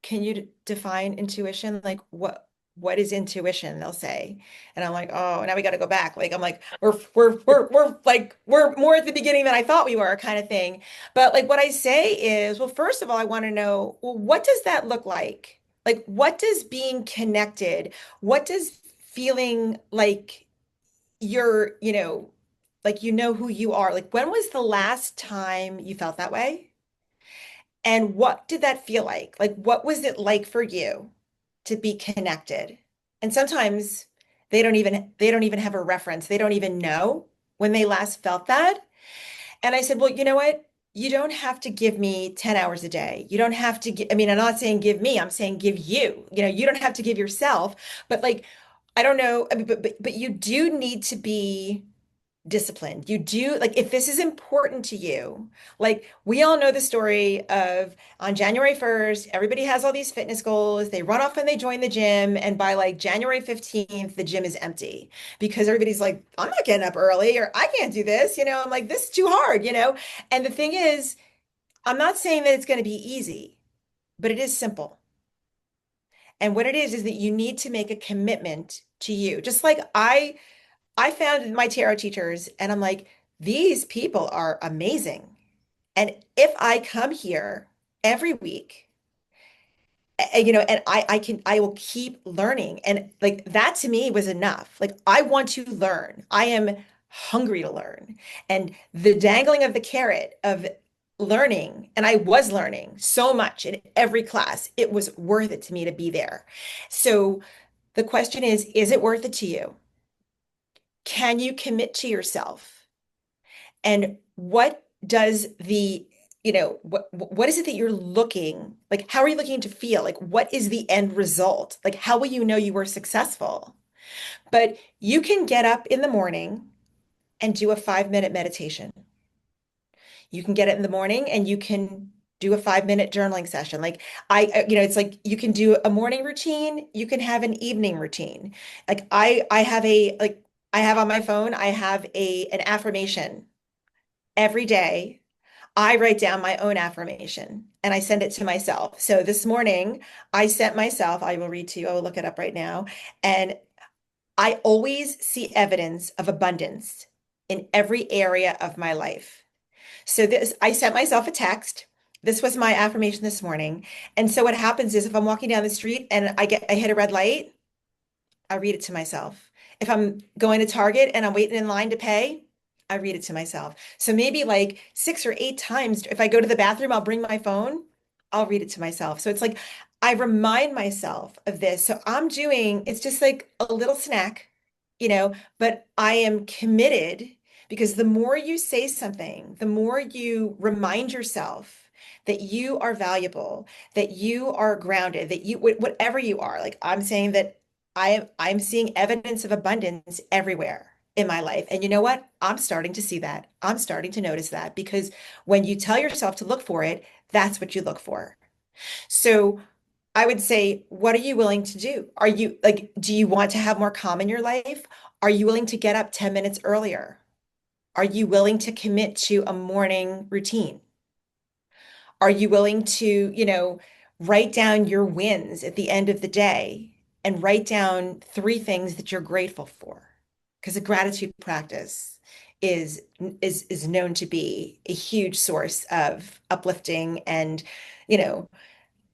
can you define intuition? Like what is intuition?" They'll say. And I'm like, "Oh, now we got to go back." Like I'm like, we're more at the beginning than I thought we were kind of thing. But like what I say is, well, first of all, I want to know, well, what does that look like? Like what does being connected, what does feeling like you're, like who you are? Like when was the last time you felt that way? And what did that feel like? Like, what was it like for you to be connected? And sometimes they don't even have a reference. They don't even know when they last felt that. And I said, well, you know what? You don't have to give me 10 hours a day. You don't have to I mean, I'm not saying give me, I'm saying give you. You don't have to give yourself, but like, I don't know, I mean, but you do need to be disciplined. You do like if this is important to you, like we all know the story of on January 1st, everybody has all these fitness goals. They run off and they join the gym, and by like January 15th, the gym is empty because everybody's like, I'm not getting up early or I can't do this, I'm like, this is too hard. And the thing is, I'm not saying that it's going to be easy, but it is simple. And what it is that you need to make a commitment to you. Just like I found my tarot teachers and I'm like, these people are amazing. And if I come here every week, and I will keep learning. And like that to me was enough. Like I want to learn. I am hungry to learn. And the dangling of the carrot of learning, and I was learning so much in every class, it was worth it to me to be there. So the question is it worth it to you? Can you commit to yourself? And what does what is it that you're looking like? How are you looking to feel? Like, what is the end result? Like, how will you know you were successful? But you can get up in the morning and do a 5 minute meditation. You can get it in the morning and you can do a 5 minute journaling session. Like it's like you can do a morning routine, you can have an evening routine. Like I have I have on my phone, I have an affirmation every day. I write down my own affirmation and I send it to myself. So this morning, I sent myself, I will read to you, I will look it up right now. And I always see evidence of abundance in every area of my life. So I sent myself a text This was my affirmation this morning. And so what happens is if I'm walking down the street and I hit a red light, I read it to myself. If I'm going to Target and I'm waiting in line to pay, I read it to myself. So maybe like 6 or 8 times, if I go to the bathroom, I'll bring my phone, I'll read it to myself. So it's like I remind myself of this. So I'm doing, it's just like a little snack, but I am committed because the more you say something, the more you remind yourself that you are valuable, that you are grounded, that you, whatever you are, like I'm saying that I'm seeing evidence of abundance everywhere in my life. And you know what? I'm starting to see that. I'm starting to notice that because when you tell yourself to look for it, that's what you look for. So I would say, what are you willing to do? Are you like, do you want to have more calm in your life? Are you willing to get up 10 minutes earlier? Are you willing to commit to a morning routine? Are you willing to, write down your wins at the end of the day and write down 3 things that you're grateful for? Because a gratitude practice is is known to be a huge source of uplifting and, you know,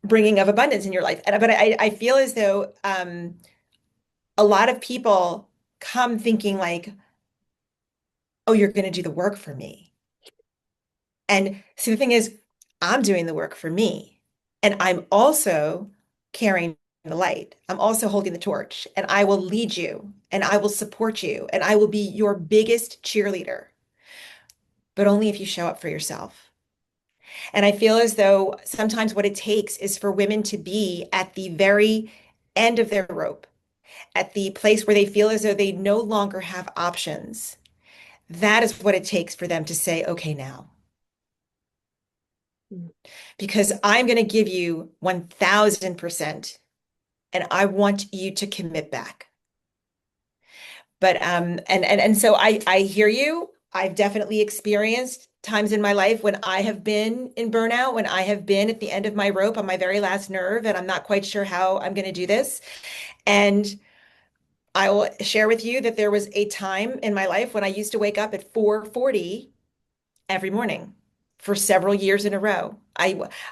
bringing of abundance in your life. But I feel as though a lot of people come thinking like, oh, you're going to do the work for me. And see, the thing is, I'm doing the work for me. And I'm also carrying the light. I'm also holding the torch. And I will lead you and I will support you and I will be your biggest cheerleader, but only if you show up for yourself. And I feel as though sometimes what it takes is for women to be at the very end of their rope, at the place where they feel as though they no longer have options. That is what it takes for them to say, okay, now. Mm. Because I'm going to give you 1000% and I want you to commit back. But and so I hear you. I've definitely experienced times in my life when I have been in burnout, when I have been at the end of my rope on my very last nerve and I'm not quite sure how I'm going to do this. And I will share with you that there was a time in my life when I used to wake up at 4:40 every morning for several years in a row.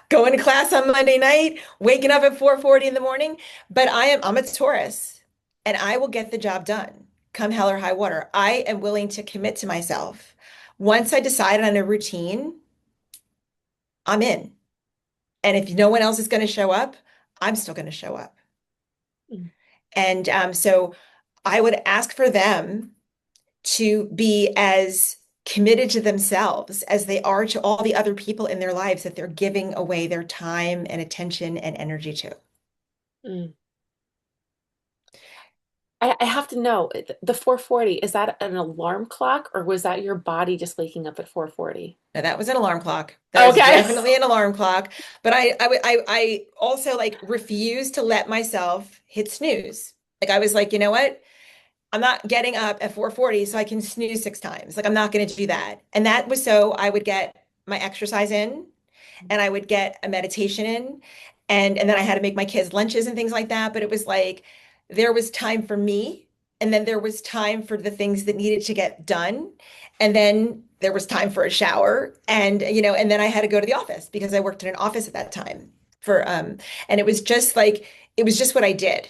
Going to class on Monday night, waking up at 4:40 in the morning, but I'm a Taurus and I will get the job done. Come hell or high water. I am willing to commit to myself. Once I decide on a routine, I'm in. And if no one else is going to show up, I'm still going to show up. Mm. And so I would ask for them to be as committed to themselves as they are to all the other people in their lives that they're giving away their time and attention and energy to. Mm. I have to know, the 4:40, is that an alarm clock or was that your body just waking up at 4:40? Now that was an alarm clock. That was Okay. definitely an alarm clock. But I also like refuse to let myself hit snooze. Like I was like, you know what? I'm not getting up at 4:40 so I can snooze 6 times. Like I'm not going to do that. And that was so I would get my exercise in and I would get a meditation in and then I had to make my kids lunches and things like that, but it was like there was time for me and then there was time for the things that needed to get done and then there was time for a shower and and then I had to go to the office because I worked in an office at that time for and it was just like it was just what I did.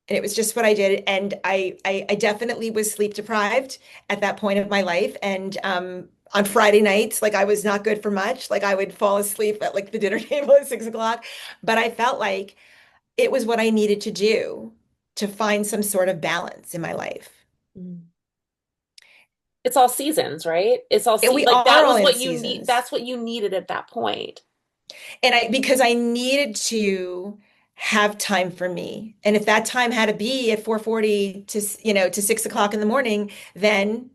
And it was just what I did. And I definitely was sleep deprived at that point of my life. And on Friday nights, like I was not good for much. Like I would fall asleep at like the dinner table at 6 o'clock. But I felt like it was what I needed to do to find some sort of balance in my life. Mm. It's all seasons, right? It's all And se we like are that all was in what you need. seasons. That's what you needed at that point. And because I needed to have time for me. And if that time had to be at 4:40 to 6 o'clock in the morning, then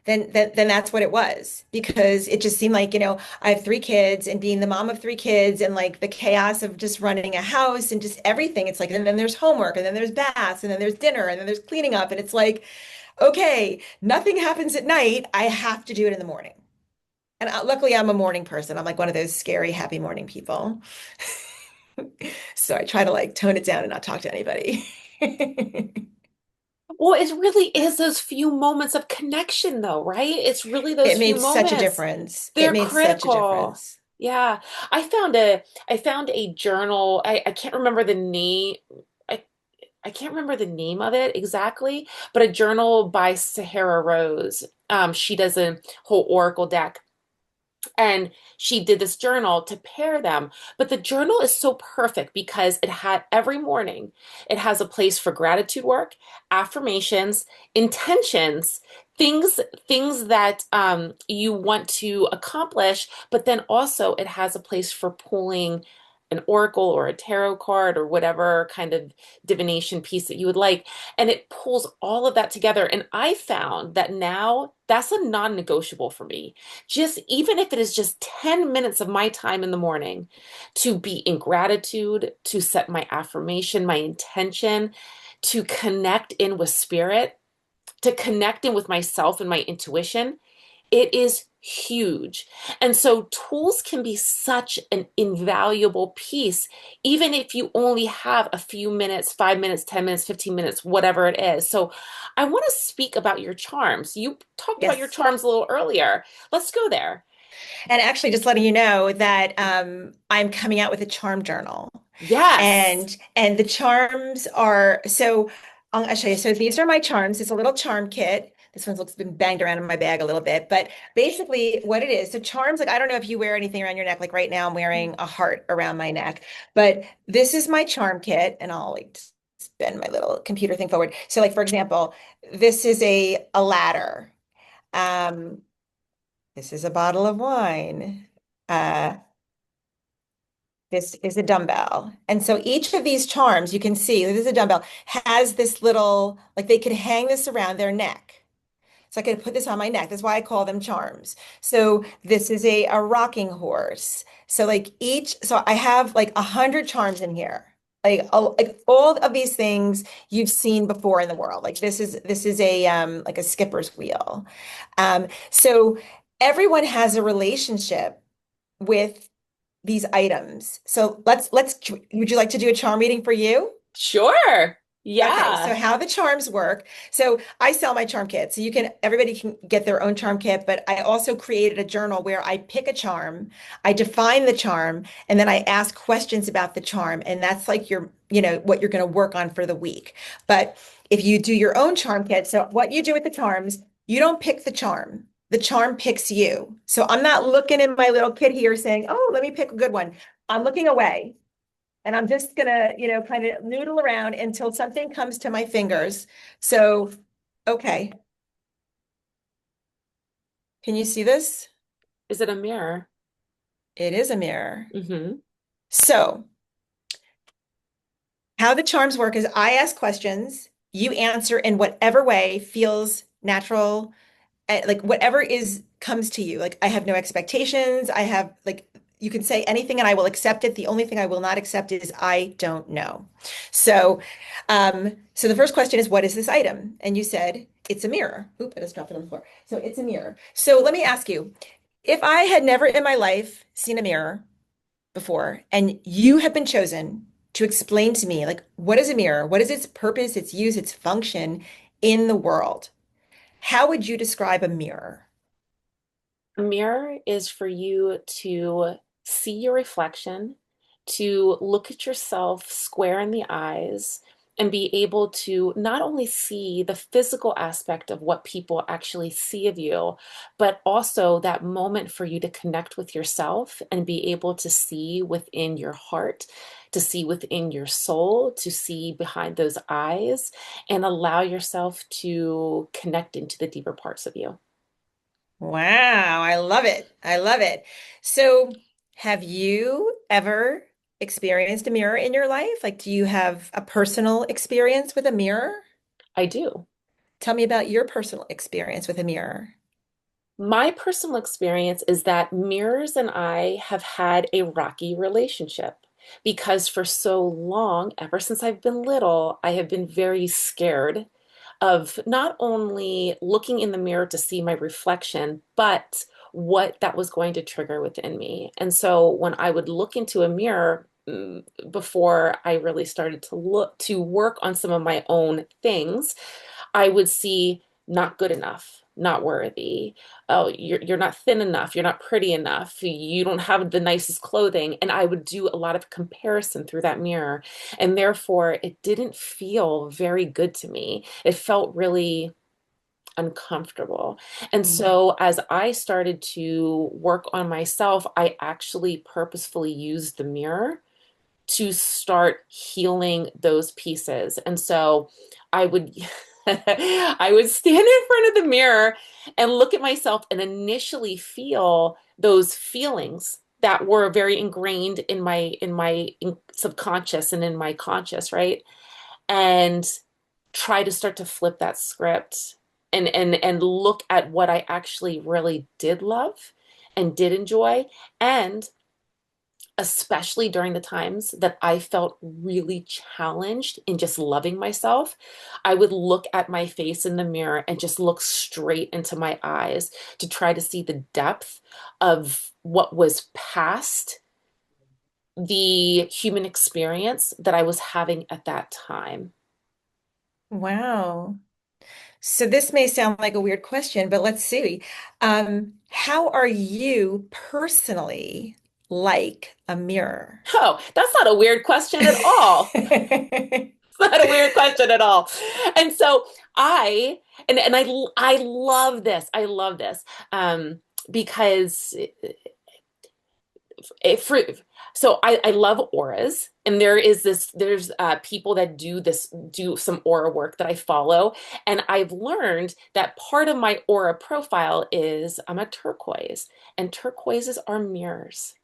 that's what it was because it just seemed like, I have 3 kids and being the mom of 3 kids and like the chaos of just running a house and just everything. It's like, and then there's homework and then there's baths and then there's dinner and then there's cleaning up. And it's like, okay, nothing happens at night. I have to do it in the morning. And luckily, I'm a morning person. I'm like one of those scary, happy morning people. So I try to like tone it down and not talk to anybody. Well, it really is those few moments of connection, though, right? It's really those It few made such a moments. difference. It They're made such a critical. difference. Yeah. I found a journal. I can't remember the name. I I can't remember the name of it exactly, but a journal by Sahara Rose. She does a whole oracle deck, and she did this journal to pair them. But the journal is so perfect because it had every morning, it has a place for gratitude work, affirmations, intentions, things things that you want to accomplish, but then also it has a place for pulling an oracle or a tarot card or whatever kind of divination piece that you would like, and it pulls all of that together. And I found that now that's a non-negotiable for me, just even if it is just 10 minutes of my time in the morning to be in gratitude, to set my affirmation, my intention, to connect in with spirit, to connect in with myself and my intuition. It is huge. And so tools can be such an invaluable piece, even if you only have a few minutes, 5 minutes, 10 minutes, 15 minutes, whatever it is. So I want to speak about your charms. You talked about your Yes. charms a little earlier. Let's go there. And actually, just letting you know that I'm coming out with a charm journal, Yes. and the charms are so. I'll show you. So these are my charms. It's a little charm kit. This one's looks been banged around in my bag a little bit, but basically what it is. So charms, like I don't know if you wear anything around your neck. Like right now, I'm wearing a heart around my neck, but this is my charm kit, and I'll like spin my little computer thing forward. So like for example, this is a ladder. Um, this is a bottle of wine. Uh, this is a dumbbell. And so each of these charms, you can see this is a dumbbell, has this little, like they could hang this around their neck. So I could put this on my neck. That's why I call them charms. So this is a rocking horse. So like each, so I have like 100 charms in here. Like all of these things you've seen before in the world. Like this is a like a skipper's wheel. So everyone has a relationship with these items. So let's would you like to do a charm reading for you? Sure. Okay, so Yeah. how the charms work. So I sell my charm kit. So you can everybody can get their own charm kit, but I also created a journal where I pick a charm, I define the charm, and then I ask questions about the charm. And that's like your, what you're going to work on for the week. But if you do your own charm kit, so what you do with the charms, you don't pick the charm. The charm picks you. So I'm not looking in my little kit here saying, "Oh, let me pick a good one." I'm looking away. And I'm just gonna, kind of noodle around until something comes to my fingers. So, okay. Can you see this? Is it a mirror? It is a mirror. Mm-hmm. So, how the charms work is I ask questions, you answer in whatever way feels natural, like whatever is comes to you. Like I have no expectations. I have like you can say anything and I will accept it. The only thing I will not accept is I don't know. So, so the first question is, what is this item? And you said it's a mirror. Oop, I just dropped it on the floor. So it's a mirror. So let me ask you, if I had never in my life seen a mirror before, and you have been chosen to explain to me, like, what is a mirror? What is its purpose, its use, its function in the world? How would you describe a mirror? A mirror is for you to see your reflection, to look at yourself square in the eyes, and be able to not only see the physical aspect of what people actually see of you, but also that moment for you to connect with yourself and be able to see within your heart, to see within your soul, to see behind those eyes, and allow yourself to connect into the deeper parts of you. Wow, I love it. I love it. So, have you ever experienced a mirror in your life? Like, do you have a personal experience with a mirror? I do. Tell me about your personal experience with a mirror. My personal experience is that mirrors and I have had a rocky relationship because for so long, ever since I've been little, I have been very scared of not only looking in the mirror to see my reflection, but what that was going to trigger within me. And so when I would look into a mirror, before I really started to work on some of my own things, I would see not good enough. not worthy. Oh, you're not thin enough. You're not pretty enough. You don't have the nicest clothing. And I would do a lot of comparison through that mirror. And therefore, it didn't feel very good to me. It felt really uncomfortable. And Mm. so as I started to work on myself, I actually purposefully used the mirror to start healing those pieces. And so I would I would stand in front of the mirror and look at myself and initially feel those feelings that were very ingrained in my subconscious and in my conscious, right? And try to start to flip that script and look at what I actually really did love and did enjoy, and especially during the times that I felt really challenged in just loving myself, I would look at my face in the mirror and just look straight into my eyes to try to see the depth of what was past the human experience that I was having at that time. Wow. So this may sound like a weird question, but let's see. How are you personally like a mirror? Oh, that's not a weird question at all. It's not a weird question at all. And so I and I love this. I love this. Because it, for so I love auras, and there's people that do some aura work that I follow, and I've learned that part of my aura profile is I'm a turquoise, and turquoises are mirrors.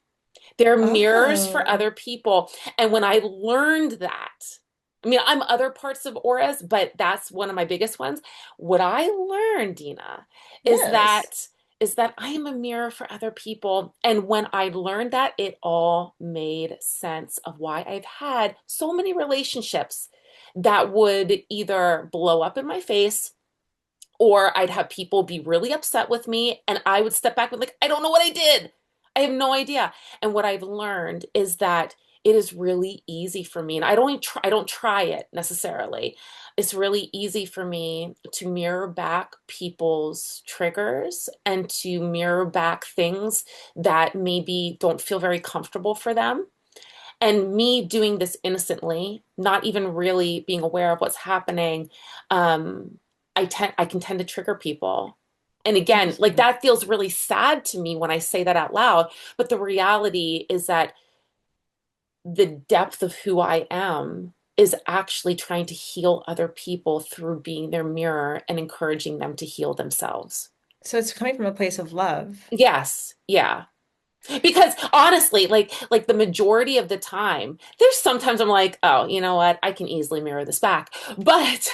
They're mirrors for Oh, other people. And when I learned that, I mean, I'm other parts of auras, but that's one of my biggest ones. What I learned, Dina, is yes. that is that I am a mirror for other people. And when I learned that, it all made sense of why I've had so many relationships that would either blow up in my face, or I'd have people be really upset with me, and I would step back and like, I don't know what I did. I have no idea. And what I've learned is that it is really easy for me, and I don't try it necessarily. It's really easy for me to mirror back people's triggers and to mirror back things that maybe don't feel very comfortable for them. And me doing this innocently, not even really being aware of what's happening, um, I can tend to trigger people. And again, like Interesting. that feels really sad to me when I say that out loud. But the reality is that the depth of who I am is actually trying to heal other people through being their mirror and encouraging them to heal themselves. So it's coming from a place of love. Yes, yeah. Because honestly, like the majority of the time, there's sometimes I'm like, oh, you know what? I can easily mirror this back. But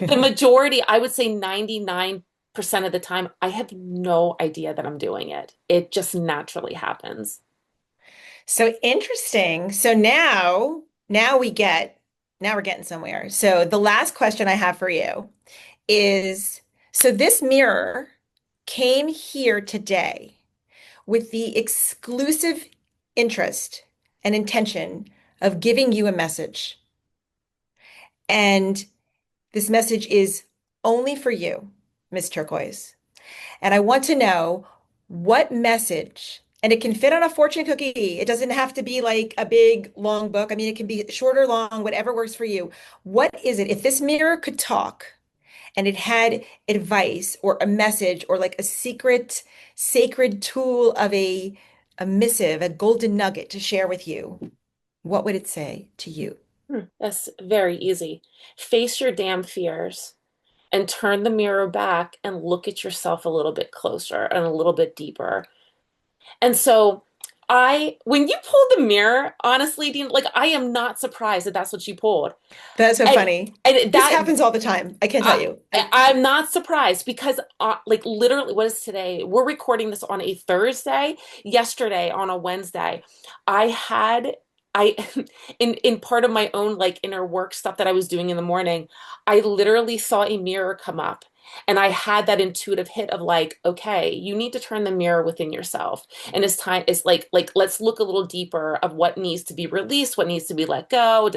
the majority, I would say 99% of the time, I have no idea that I'm doing it. It just naturally happens. So interesting. So now we're getting somewhere. So the last question I have for you is, so this mirror came here today with the exclusive interest and intention of giving you a message. And this message is only for you, Miss Turquoise. And I want to know what message, and it can fit on a fortune cookie. It doesn't have to be like a big, long book. I mean, it can be short or long, whatever works for you. What is it? If this mirror could talk and it had advice or a message or like a secret, sacred tool of a missive, a golden nugget to share with you, what would it say to you? That's very easy. Face your damn fears and turn the mirror back and look at yourself a little bit closer and a little bit deeper. And so when you pulled the mirror, honestly, Dean, like I am not surprised that that's what you pulled. That's so And funny. and This that happens all the time. I can't tell I, you. I'm not surprised because like literally, what is today? We're recording this on a Thursday. Yesterday on a Wednesday, I had I in part of my own like inner work stuff that I was doing in the morning, I literally saw a mirror come up. And I had that intuitive hit of like, okay, you need to turn the mirror within yourself. And it's time, it's like let's look a little deeper of what needs to be released, what needs to be let go.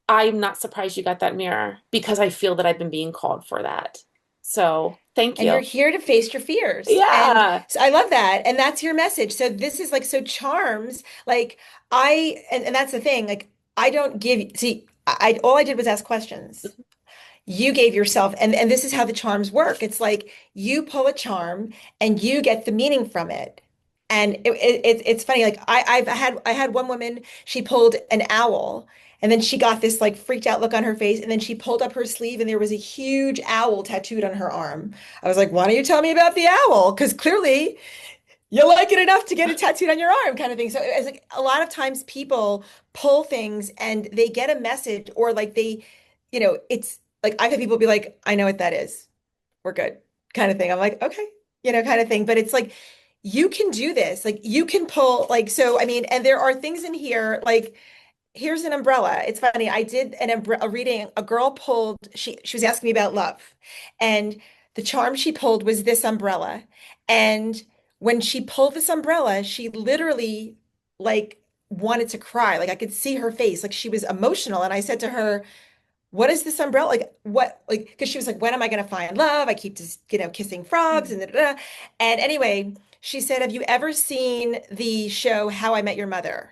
I'm not surprised you got that mirror because I feel that I've been being called for that. So thank And you're you. here to face your fears. And Yeah. so I love that. And that's your message. So this is like, so charms, like and that's the thing, like I don't give, see, all I did was ask questions. You gave yourself, and this is how the charms work. It's like you pull a charm and you get the meaning from it. And it's funny. Like I had one woman, she pulled an owl, and then she got this like freaked out look on her face, and then she pulled up her sleeve, and there was a huge owl tattooed on her arm. I was like, why don't you tell me about the owl? Because clearly you like it enough to get it tattooed on your arm, kind of thing. So it's like a lot of times people pull things and they get a message, or like they, it's like I've had people be like, I know what that is. We're good, kind of thing. I'm like, okay, kind of thing. But it's like you can do this. Like you can pull, like, so I mean, and there are things in here like here's an umbrella. It's funny. I did a reading. A girl pulled. She was asking me about love, and the charm she pulled was this umbrella. And when she pulled this umbrella, she literally like wanted to cry. Like I could see her face. Like she was emotional. And I said to her, "What is this umbrella? Like what? Like because she was like, when am I going to find love? I keep just kissing frogs and da, da, da." And anyway, she said, "Have you ever seen the show How I Met Your Mother?"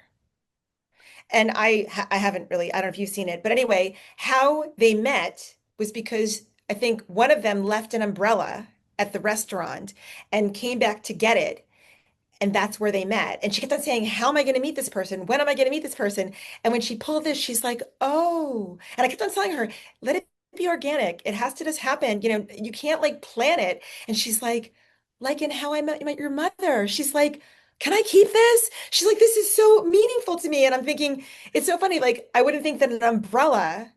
And I haven't really, I don't know if you've seen it, but anyway, how they met was because I think one of them left an umbrella at the restaurant and came back to get it. And that's where they met. And she kept on saying, how am I going to meet this person? When am I going to meet this person? And when she pulled this, she's like, oh. And I kept on telling her, let it be organic. It has to just happen. You can't like plan it. And she's like in How I Met Your Mother. She's like, can I keep this? She's like, this is so meaningful to me. And I'm thinking, it's so funny. Like, I wouldn't think that an umbrella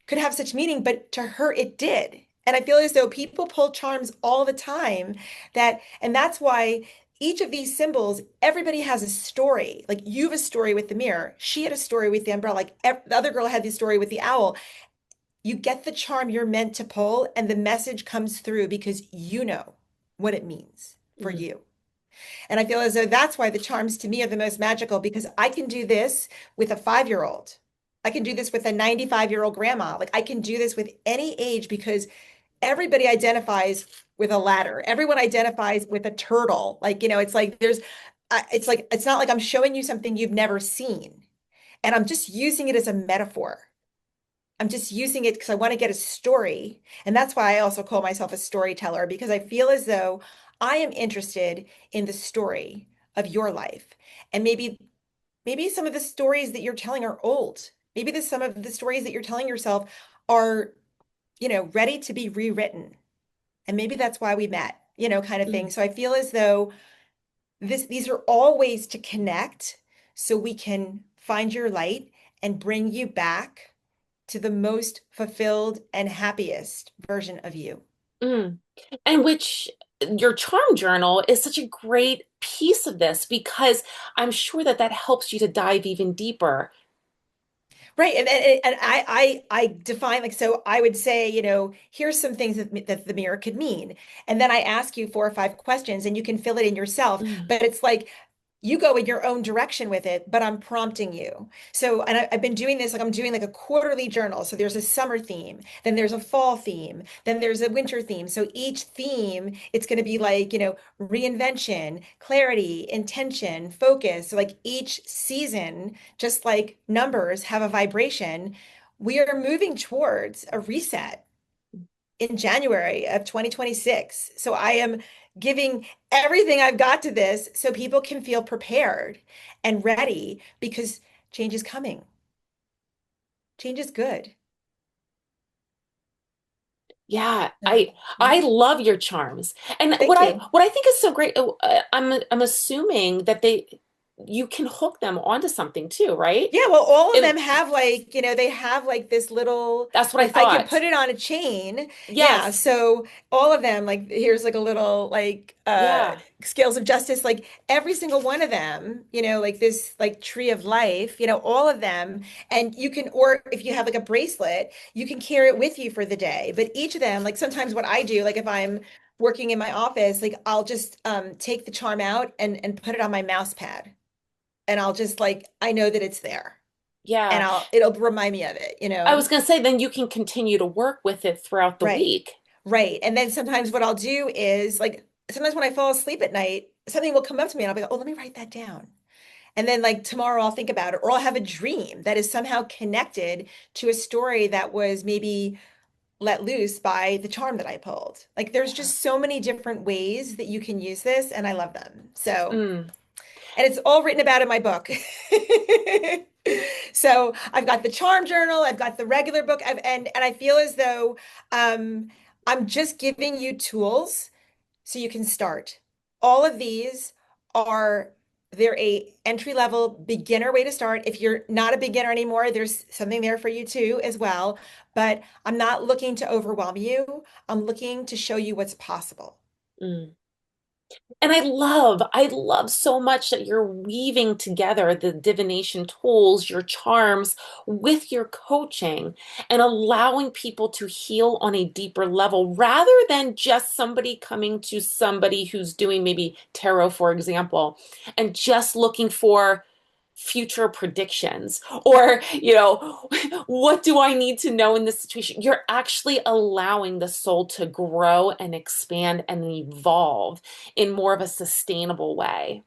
could have such meaning, but to her it did. And I feel as though people pull charms all the time and that's why each of these symbols, everybody has a story. Like you have a story with the mirror. She had a story with the umbrella. Like the other girl had the story with the owl. You get the charm you're meant to pull, and the message comes through because you know what it means for Mm, you. And I feel as though that's why the charms to me are the most magical because I can do this with a 5-year-old. I can do this with a 95-year-old grandma. Like I can do this with any age because everybody identifies with a ladder. Everyone identifies with a turtle. Like, it's like it's like, it's not like I'm showing you something you've never seen. And I'm just using it as a metaphor. I'm just using it because I want to get a story. And that's why I also call myself a storyteller because I feel as though I am interested in the story of your life. And maybe some of the stories that you're telling are old. Maybe some of the stories that you're telling yourself are, ready to be rewritten. And maybe that's why we met, kind of thing. mm, So I feel as though these are all ways to connect so we can find your light and bring you back to the most fulfilled and happiest version of you. mm. And which your charm journal is such a great piece of this because I'm sure that that helps you to dive even deeper. Right. And I define like, so I would say, here's some things that the mirror could mean. And then I ask you 4 or 5 questions and you can fill it in yourself. Mm, But it's like you go in your own direction with it, but I'm prompting you. So, and I've been doing this, like I'm doing like a quarterly journal. So there's a summer theme, then there's a fall theme, then there's a winter theme. So each theme, it's going to be like, reinvention, clarity, intention, focus. So like each season, just like numbers have a vibration, we are moving towards a reset in January of 2026. So I am giving everything I've got to this so people can feel prepared and ready because change is coming. Change is good. yeah, So, I yeah. love your charms. And Thank you. what I think is so great, I'm assuming that you can hook them onto something too, right? Yeah, well, all of And them have like, they have like this little, that's what I like I could thought. put it on a chain. Yeah, Yes. so all of them, like here's like a little like Yeah. scales of justice, like every single one of them, like this like tree of life, all of them. And you can, or if you have like a bracelet, you can carry it with you for the day. But each of them, like sometimes what I do, like if I'm working in my office, like I'll just take the charm out and put it on my mouse pad and I'll just like I know that it's there and Yeah. it'll remind me of it, I was going to say, then you can continue to work with it throughout the Right. week. Right. And then sometimes what I'll do is like sometimes when I fall asleep at night, something will come up to me and I'll be like, oh, let me write that down. And then like tomorrow I'll think about it, or I'll have a dream that is somehow connected to a story that was maybe let loose by the charm that I pulled. Like there's Yeah. just so many different ways that you can use this, and I love them. So, Mm, and it's all written about in my book. So I've got the charm journal, I've got the regular book, and I feel as though um, I'm just giving you tools so you can start. All of these are they're a entry level beginner way to start. If you're not a beginner anymore, there's something there for you too as well. But I'm not looking to overwhelm you. I'm looking to show you what's possible. mm. And I love so much that you're weaving together the divination tools, your charms with your coaching and allowing people to heal on a deeper level rather than just somebody coming to somebody who's doing maybe tarot, for example, and just looking for future predictions or, what do I need to know in this situation? You're actually allowing the soul to grow and expand and evolve in more of a sustainable way.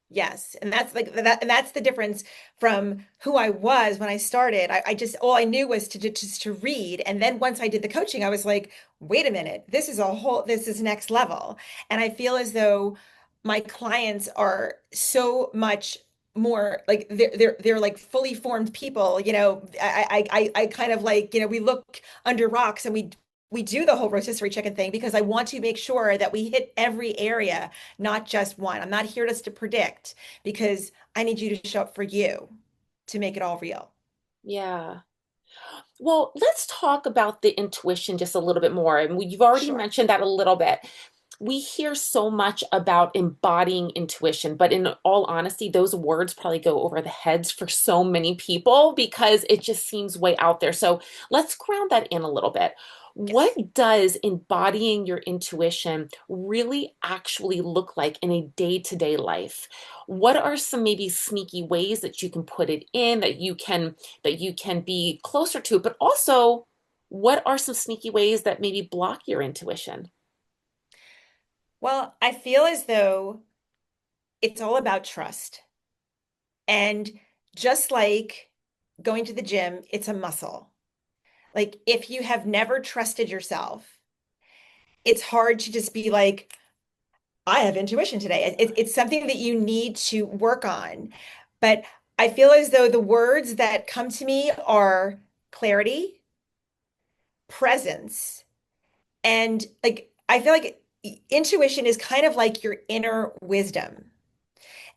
Yes, and that's like that, and that's the difference from who I was when I started. I just all I knew was just to read, and then once I did the coaching, I was like, wait a minute, this is next level. And I feel as though my clients are so much more like they're like fully formed people. I kind of like, we look under rocks and we do the whole rotisserie chicken thing because I want to make sure that we hit every area, not just one. I'm not here just to predict because I need you to show up for you to make it all real. Yeah. Well, let's talk about the intuition just a little bit more. And you've already Sure. mentioned that a little bit. We hear so much about embodying intuition, but in all honesty, those words probably go over the heads for so many people because it just seems way out there. So let's ground that in a little bit. Yes. What does embodying your intuition really actually look like in a day-to-day life? What are some maybe sneaky ways that you can put it in that you can be closer to, but also what are some sneaky ways that maybe block your intuition? Well, I feel as though it's all about trust. And just like going to the gym, it's a muscle. Like if you have never trusted yourself, it's hard to just be like, I have intuition today. It's something that you need to work on. But I feel as though the words that come to me are clarity, presence, and like I feel like intuition is kind of like your inner wisdom.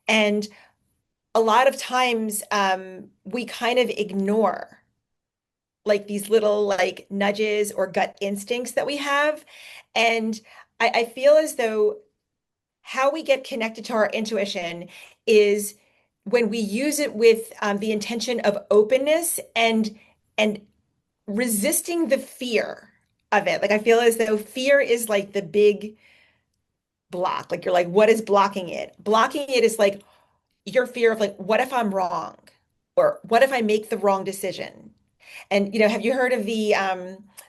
And a lot of times we kind of ignore like these little like nudges or gut instincts that we have. And I feel as though how we get connected to our intuition is when we use it with the intention of openness and resisting the fear of it. Like I feel as though fear is like the big block. Like you're like, what is blocking it? Blocking it is like your fear of like, what if I'm wrong? Or what if I make the wrong decision? And have you heard of the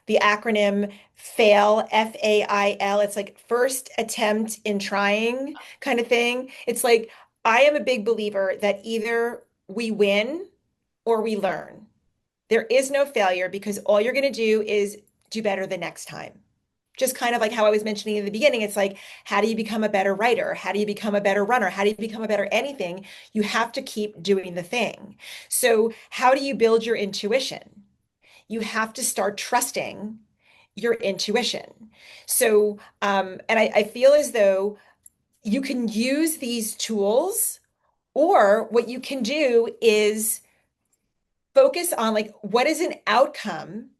acronym FAIL, FAIL? It's like first attempt in trying kind of thing. It's like I am a big believer that either we win or we learn. There is no failure because all you're going to do is do better the next time. Just kind of like how I was mentioning in the beginning, it's like, how do you become a better writer? How do you become a better runner? How do you become a better anything? You have to keep doing the thing. So, how do you build your intuition? You have to start trusting your intuition. So, and I feel as though you can use these tools, or what you can do is focus on like what is an outcome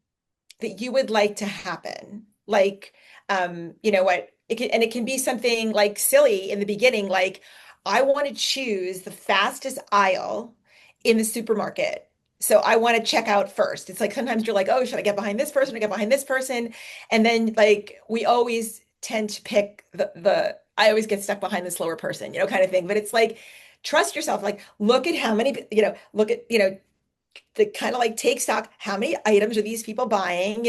that you would like to happen. Like, what it can be something like silly in the beginning, like I want to choose the fastest aisle in the supermarket. So I want to check out first. It's like sometimes you're like, oh, should I get behind this person? I get behind this person. And then like we always tend to pick the I always get stuck behind the slower person, kind of thing. But it's like trust yourself. Like look at how many, look at, to kind of like take stock. How many items are these people buying?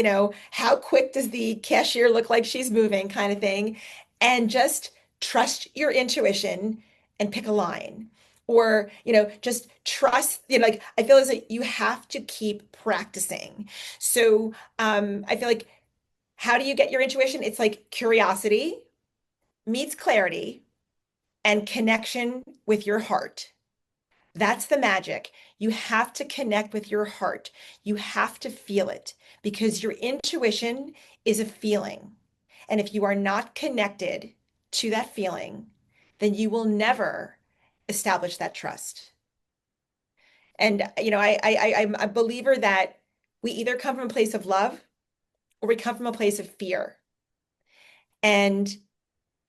How quick does the cashier look like she's moving, kind of thing. And just trust your intuition and pick a line. Or, just trust, like I feel as like you have to keep practicing. So I feel like how do you get your intuition? It's like curiosity meets clarity and connection with your heart. That's the magic. You have to connect with your heart. You have to feel it because your intuition is a feeling. And if you are not connected to that feeling, then you will never establish that trust. And I'm a believer that we either come from a place of love or we come from a place of fear. And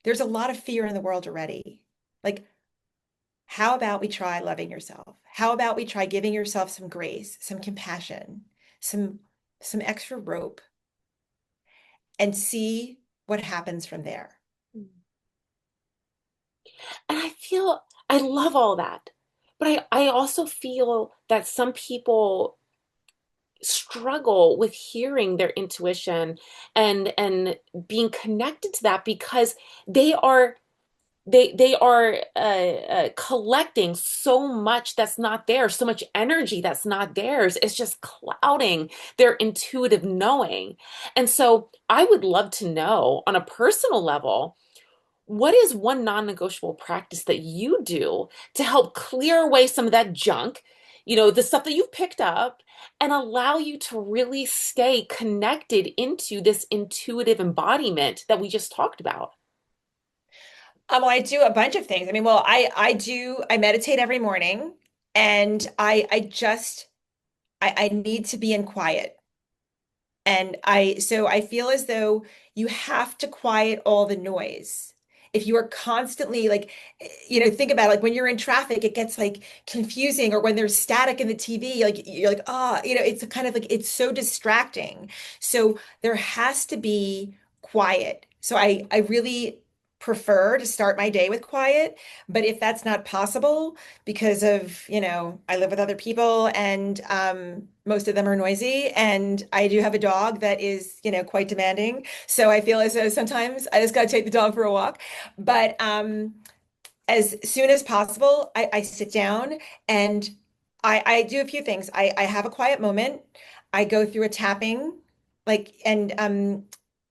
there's a lot of fear in the world already. Like, how about we try loving yourself? How about we try giving yourself some grace, some compassion, some some extra rope and see what happens from there? And I feel I love all that. But I also feel that some people struggle with hearing their intuition and being connected to that because they are collecting so much that's not theirs, so much energy that's not theirs. It's just clouding their intuitive knowing. And so I would love to know on a personal level, what is one non-negotiable practice that you do to help clear away some of that junk, the stuff that you've picked up, and allow you to really stay connected into this intuitive embodiment that we just talked about? Well, I do a bunch of things. I mean, well, I meditate every morning and I need to be in quiet. And so I feel as though you have to quiet all the noise. If you are constantly like, think about it, like when you're in traffic, it gets like confusing, or when there's static in the TV, like you're like, it's kind of like it's so distracting. So there has to be quiet. So I really prefer to start my day with quiet. But if that's not possible, because of, I live with other people and most of them are noisy. And I do have a dog that is, quite demanding. So I feel as though sometimes I just got to take the dog for a walk. But as soon as possible, I sit down and I do a few things. I have a quiet moment. I go through a tapping, like, and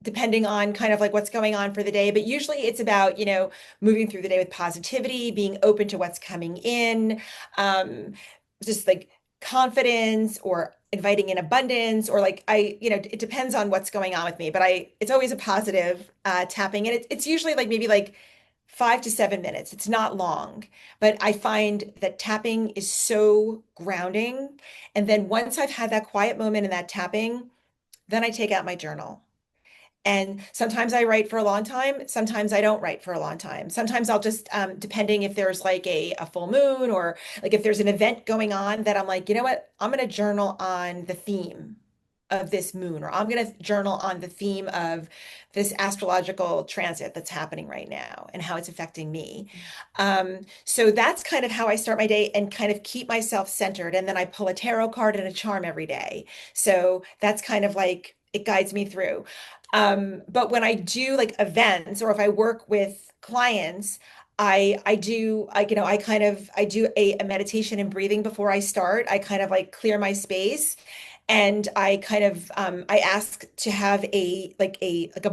depending on kind of like what's going on for the day. But usually it's about, moving through the day with positivity, being open to what's coming in, um, just like confidence or inviting in abundance, or like it depends on what's going on with me. But it's always a positive tapping. And it's usually like maybe like 5 to 7 minutes. It's not long, but I find that tapping is so grounding. And then once I've had that quiet moment in that tapping, then I take out my journal. And sometimes I write for a long time. Sometimes I don't write for a long time. Sometimes I'll just, depending if there's like a full moon, or like if there's an event going on that I'm like, you know what, I'm going to journal on the theme of this moon, or I'm going to journal on the theme of this astrological transit that's happening right now and how it's affecting me. So that's kind of how I start my day and kind of keep myself centered. And then I pull a tarot card and a charm every day. So that's kind of like it guides me through. But when I do like events, or if I work with clients, I do like, I do a meditation and breathing before I start. I kind of like clear my space, and I kind of I ask to have a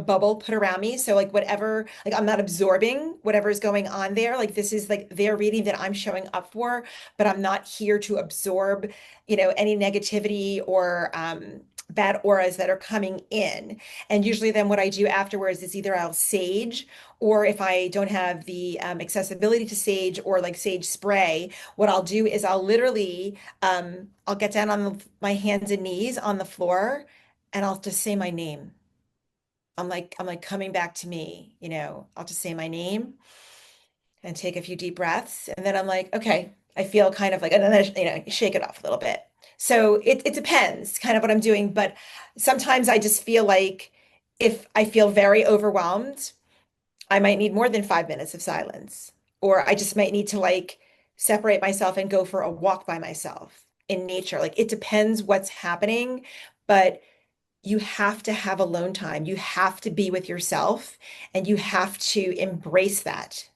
bubble put around me. So like whatever, like I'm not absorbing whatever is going on there. Like this is like their reading that I'm showing up for, but I'm not here to absorb, any negativity or bad auras that are coming in. And usually then what I do afterwards is either I'll sage, or if I don't have the accessibility to sage or like sage spray, what I'll do is I'll literally I'll get down on my hands and knees on the floor, and I'll just say my name. I'm like coming back to me, I'll just say my name and take a few deep breaths. And then I'm like, okay, I feel kind of like, and then shake it off a little bit. So it depends kind of what I'm doing. But sometimes I just feel like if I feel very overwhelmed, I might need more than 5 minutes of silence, or I just might need to like separate myself and go for a walk by myself. in nature. Like it depends what's happening, but you have to have alone time. You have to be with yourself and you have to embrace that.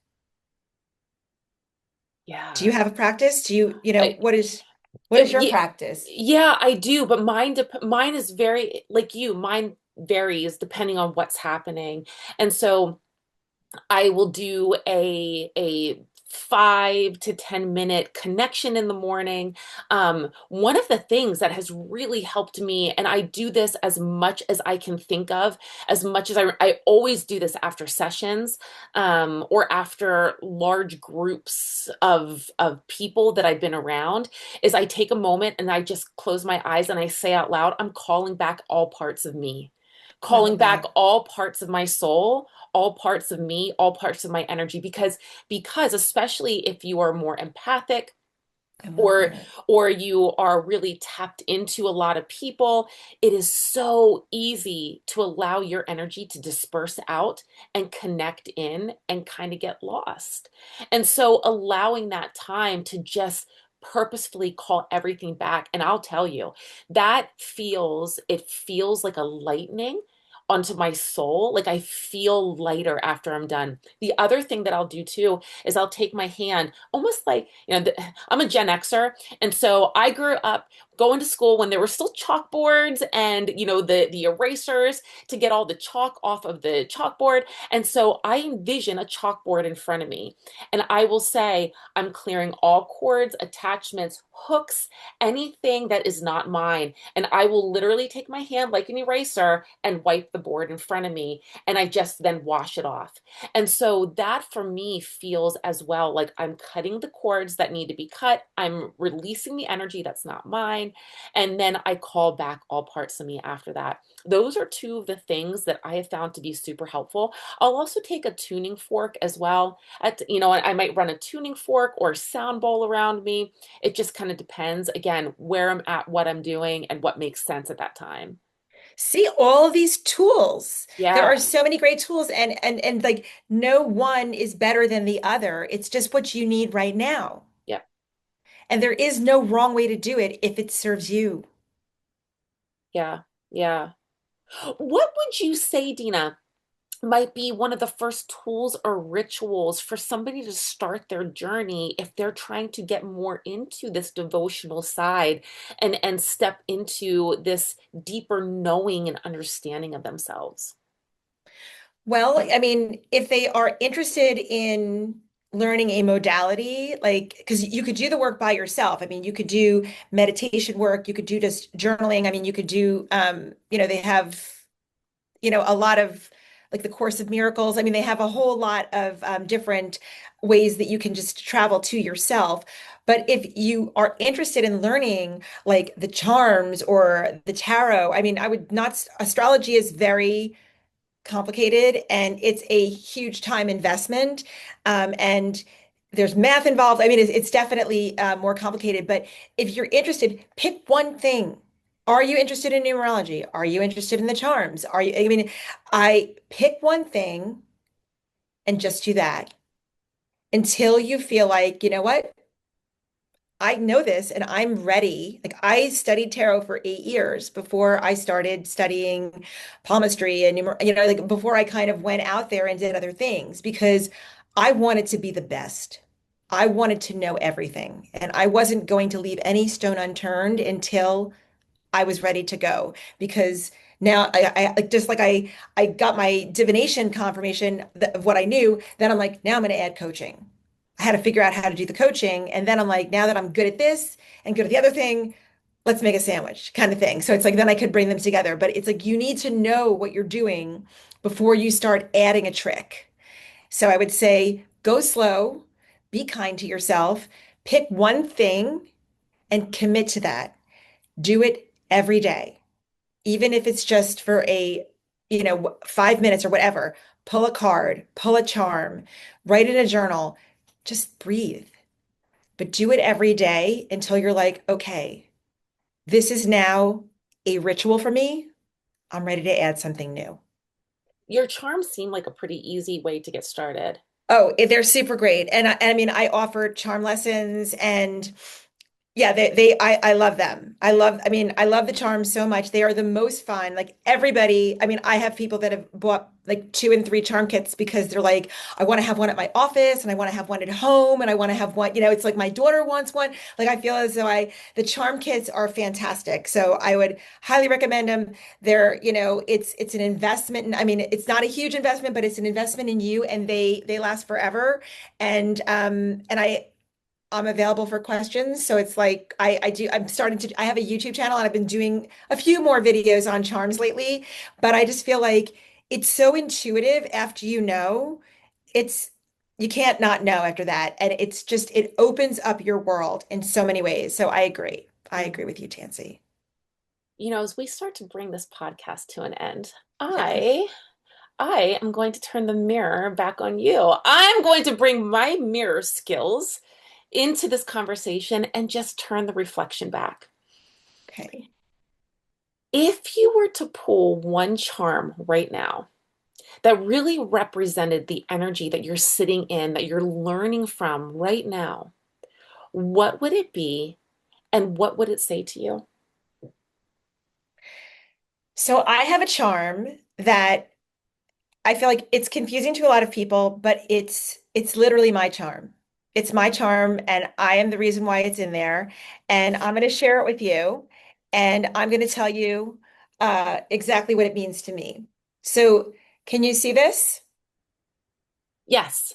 Do you Yeah. have a practice? Do you, I what is your yeah, practice? yeah, I do, but mine is very like you. Mine varies depending on what's happening. And so I will do a 5 to 10 minute connection in the morning. One of the things that has really helped me, and I do this as much as I can think of, as much as I always do this after sessions, or after large groups of people that I've been around, is I take a moment and I just close my eyes and I say out loud, I'm calling back all parts of me, Oh, I calling love back that. all parts of my soul, all parts of me, all parts of my energy, because especially if you are more empathic, I love or that. you are really tapped into a lot of people, it is so easy to allow your energy to disperse out and connect in and kind of get lost. And so allowing that time to just purposefully call everything back, and I'll tell you, it feels like a lightning onto my soul. Like I feel lighter after I'm done. The other thing that I'll do too is I'll take my hand, almost like, I'm a Gen Xer, and so I grew up going to school when there were still chalkboards and the erasers to get all the chalk off of the chalkboard. And so I envision a chalkboard in front of me, and I will say, I'm clearing all cords, attachments, hooks, anything that is not mine. And I will literally take my hand like an eraser and wipe the board in front of me, and I just then wash it off. And so that for me feels as well like I'm cutting the cords that need to be cut. I'm releasing the energy that's not mine. And then I call back all parts of me after that. Those are two of the things that I have found to be super helpful. I'll also take a tuning fork as well. I might run a tuning fork or sound bowl around me. It just kind of depends, again, where I'm at, what I'm doing, and what makes sense at that time. See all these tools. There Yeah. are so many great tools and like no one is better than the other. It's just what you need right now. Yeah. And there is no wrong way to do it if it serves you. Yeah. Yeah. What would you say, Dina, might be one of the first tools or rituals for somebody to start their journey if they're trying to get more into this devotional side and step into this deeper knowing and understanding of themselves? Well, I mean, if they are interested in learning a modality, like, because you could do the work by yourself. I mean, you could do meditation work, you could do just journaling. I mean, you could do, they have, a lot of like the Course of Miracles. I mean, they have a whole lot of different ways that you can just travel to yourself. But if you are interested in learning like the charms or the tarot, I mean, I would not, astrology is very complicated and it's a huge time investment. And there's math involved. I mean, it's definitely more complicated, but if you're interested, pick one thing. Are you interested in numerology? Are you interested in the charms? I mean, I pick one thing and just do that until you feel like, you know what? I know this and I'm ready. Like I studied tarot for 8 years before I started studying palmistry and like before I kind of went out there and did other things because I wanted to be the best. I wanted to know everything and I wasn't going to leave any stone unturned until I was ready to go because now like just like I got my divination confirmation of what I knew, then I'm like, now I'm going to add coaching. I had to figure out how to do the coaching, and then I'm like, now that I'm good at this and good at the other thing, let's make a sandwich kind of thing. So it's like then I could bring them together, but it's like you need to know what you're doing before you start adding a trick. So I would say go slow, be kind to yourself, pick one thing and commit to that. Do it every day even if it's just for 5 minutes or whatever, pull a card, pull a charm, write in a journal, just breathe. But do it every day until you're like, okay, this is now a ritual for me. I'm ready to add something new. Your charms seem like a pretty easy way to get started. Oh, they're super great. And I mean, I offer charm lessons and Yeah, I love them. I mean, I love the charms so much. They are the most fun. Like everybody, I mean, I have people that have bought like 2 and 3 charm kits because they're like, I want to have one at my office and I want to have one at home and I want to have one, it's like my daughter wants one. Like I feel as though the charm kits are fantastic. So I would highly recommend them. It's an investment. I mean, it's not a huge investment, but it's an investment in you and they last forever. And I'm available for questions. So it's like I have a YouTube channel and I've been doing a few more videos on charms lately, but I just feel like it's so intuitive after it's you can't not know after that. And it opens up your world in so many ways. So I agree. I Mm. agree with you, Tansy. As we start to bring this podcast to an end, Yes. I am going to turn the mirror back on you. I'm going to bring my mirror skills into this conversation and just turn the reflection back. Okay. If you were to pull one charm right now that really represented the energy that you're sitting in, that you're learning from right now, what would it be and what would it say to you? So I have a charm that I feel like it's confusing to a lot of people, but it's literally my charm. It's my charm, and I am the reason why it's in there. And I'm going to share it with you, and I'm going to tell you exactly what it means to me. So, can you see this? Yes.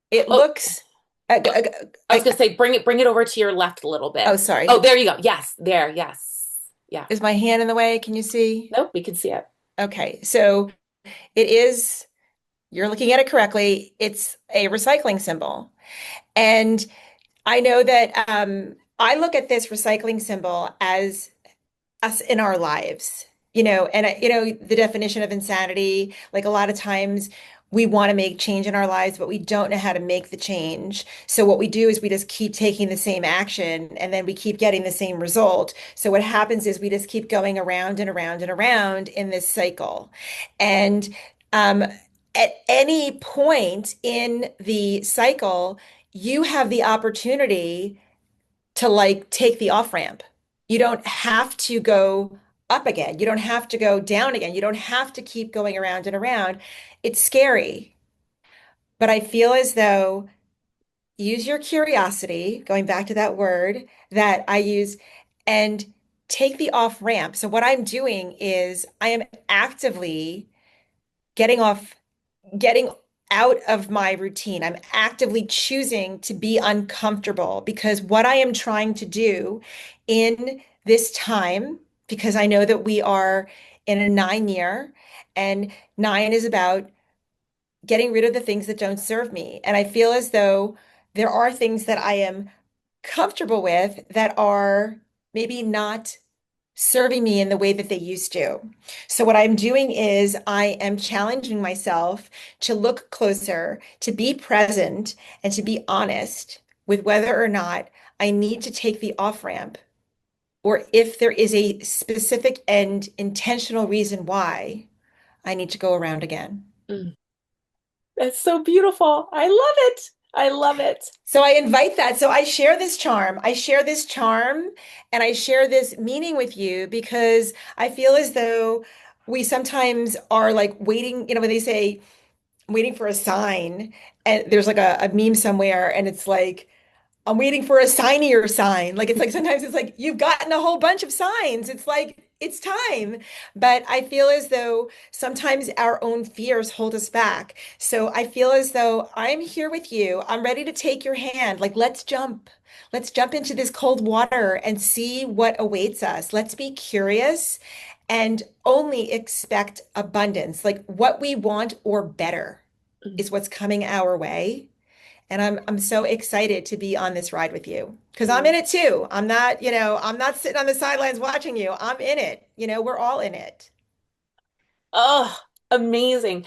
It Oh, looks. Uh, oh, uh, I was uh, going to say, bring it over to your left a little bit. oh, Oh, sorry. there you go. Yes, there. Yes. Yeah. Is my hand in the way? Can you see? Nope, we can see it. Okay, so it is. You're looking at it correctly. It's a recycling symbol, and I know that I look at this recycling symbol as us in our lives, the definition of insanity, like a lot of times we want to make change in our lives, but we don't know how to make the change. So what we do is we just keep taking the same action and then we keep getting the same result. So what happens is we just keep going around and around and around in this cycle. And um, at any point in the cycle, you have the opportunity to like take the off ramp. You don't have to go up again. You don't have to go down again. You don't have to keep going around and around. It's scary, but I feel as though use your curiosity, going back to that word that I use, and take the off ramp. So what I'm doing is I am actively getting off getting out of my routine. I'm actively choosing to be uncomfortable because what I am trying to do in this time, because I know that we are in a 9 year, and 9 is about getting rid of the things that don't serve me. And I feel as though there are things that I am comfortable with that are maybe not serving me in the way that they used to. So what I'm doing is I am challenging myself to look closer, to be present, and to be honest with whether or not I need to take the off ramp or if there is a specific and intentional reason why I need to go around again. Mm, that's so beautiful. I love it. I love it. So I invite that. So I share this charm. I share this charm and I share this meaning with you because I feel as though we sometimes are like waiting, when they say waiting for a sign, and there's like a meme somewhere and it's like, I'm waiting for a signier sign. Like it's like sometimes it's like you've gotten a whole bunch of signs. It's like it's time. But I feel as though sometimes our own fears hold us back. So I feel as though I'm here with you. I'm ready to take your hand. Like let's jump. Let's jump into this cold water and see what awaits us. Let's be curious and only expect abundance. Like what we want or better Mm, is what's coming our way. And I'm so excited to be on this ride with you because I'm in mm. it too. I'm not sitting on the sidelines watching you. I'm in it. We're all in it. Oh, amazing.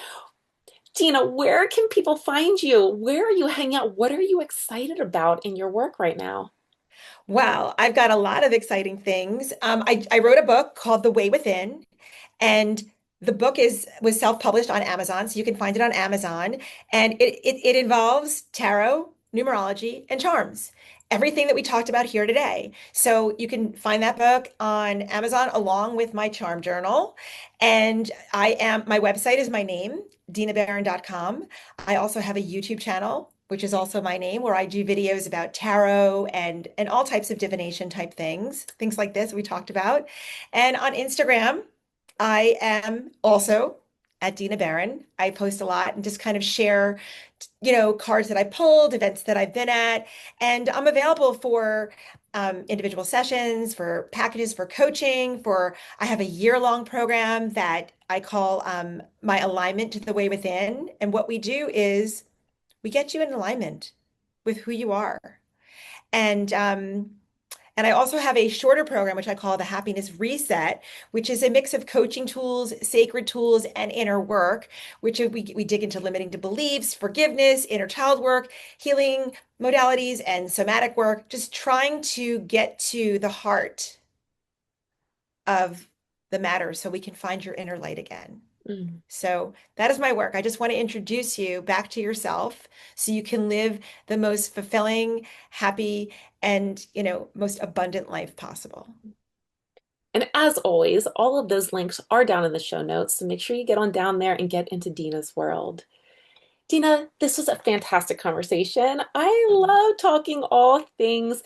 Tina, where can people find you? Where are you hanging out? What are you excited about in your work right now? Wow, I've got a lot of exciting things. I wrote a book called The Way Within, and the book was self-published on Amazon, so you can find it on Amazon. And it involves tarot, numerology, and charms. Everything that we talked about here today. So you can find that book on Amazon along with my charm journal. And my website is my name, dinaberrin.com. I also have a YouTube channel, which is also my name, where I do videos about tarot and all types of divination type things like this we talked about. And on Instagram, I am also at Dina Berrin. I post a lot and just kind of share, cards that I pulled, events that I've been at, and I'm available for individual sessions, for packages, for coaching, I have a year-long program that I call my alignment to the way within. And what we do is we get you in alignment with who you are. And and I also have a shorter program, which I call the Happiness Reset, which is a mix of coaching tools, sacred tools, and inner work, which we dig into limiting to beliefs, forgiveness, inner child work, healing modalities, and somatic work, just trying to get to the heart of the matter so we can find your inner light again. Mm. So that is my work. I just want to introduce you back to yourself so you can live the most fulfilling, happy, and, most abundant life possible. And as always, all of those links are down in the show notes, so make sure you get on down there and get into Dina's world. Dina, this was a fantastic conversation. I love talking all things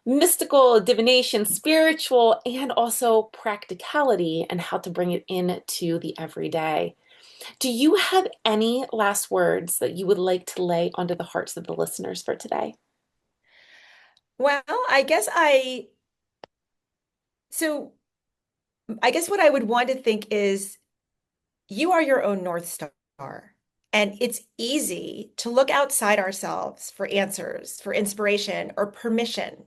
mystical, divination, spiritual, and also practicality and how to bring it into the everyday. Do you have any last words that you would like to lay onto the hearts of the listeners for today? Well, so I guess what I would want to think is you are your own North Star. And it's easy to look outside ourselves for answers, for inspiration, or permission.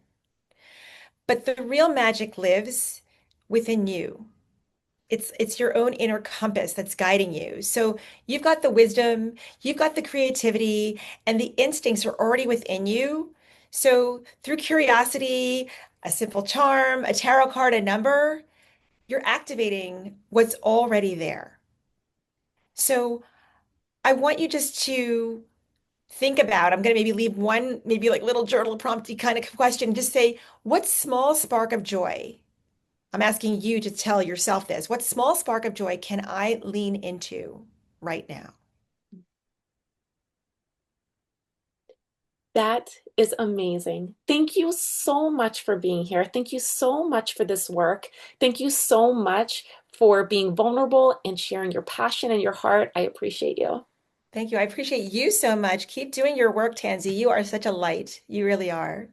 But the real magic lives within you. It's your own inner compass that's guiding you. So you've got the wisdom, you've got the creativity, and the instincts are already within you. So through curiosity, a simple charm, a tarot card, a number, you're activating what's already there. So I want you just to think about, I'm going to maybe leave one, maybe like little journal prompty kind of question, just say, what small spark of joy? I'm asking you to tell yourself this. What small spark of joy can I lean into right now? That is amazing. Thank you so much for being here. Thank you so much for this work. Thank you so much for being vulnerable and sharing your passion and your heart. I appreciate you. Thank you. I appreciate you so much. Keep doing your work, Tansy. You are such a light. You really are.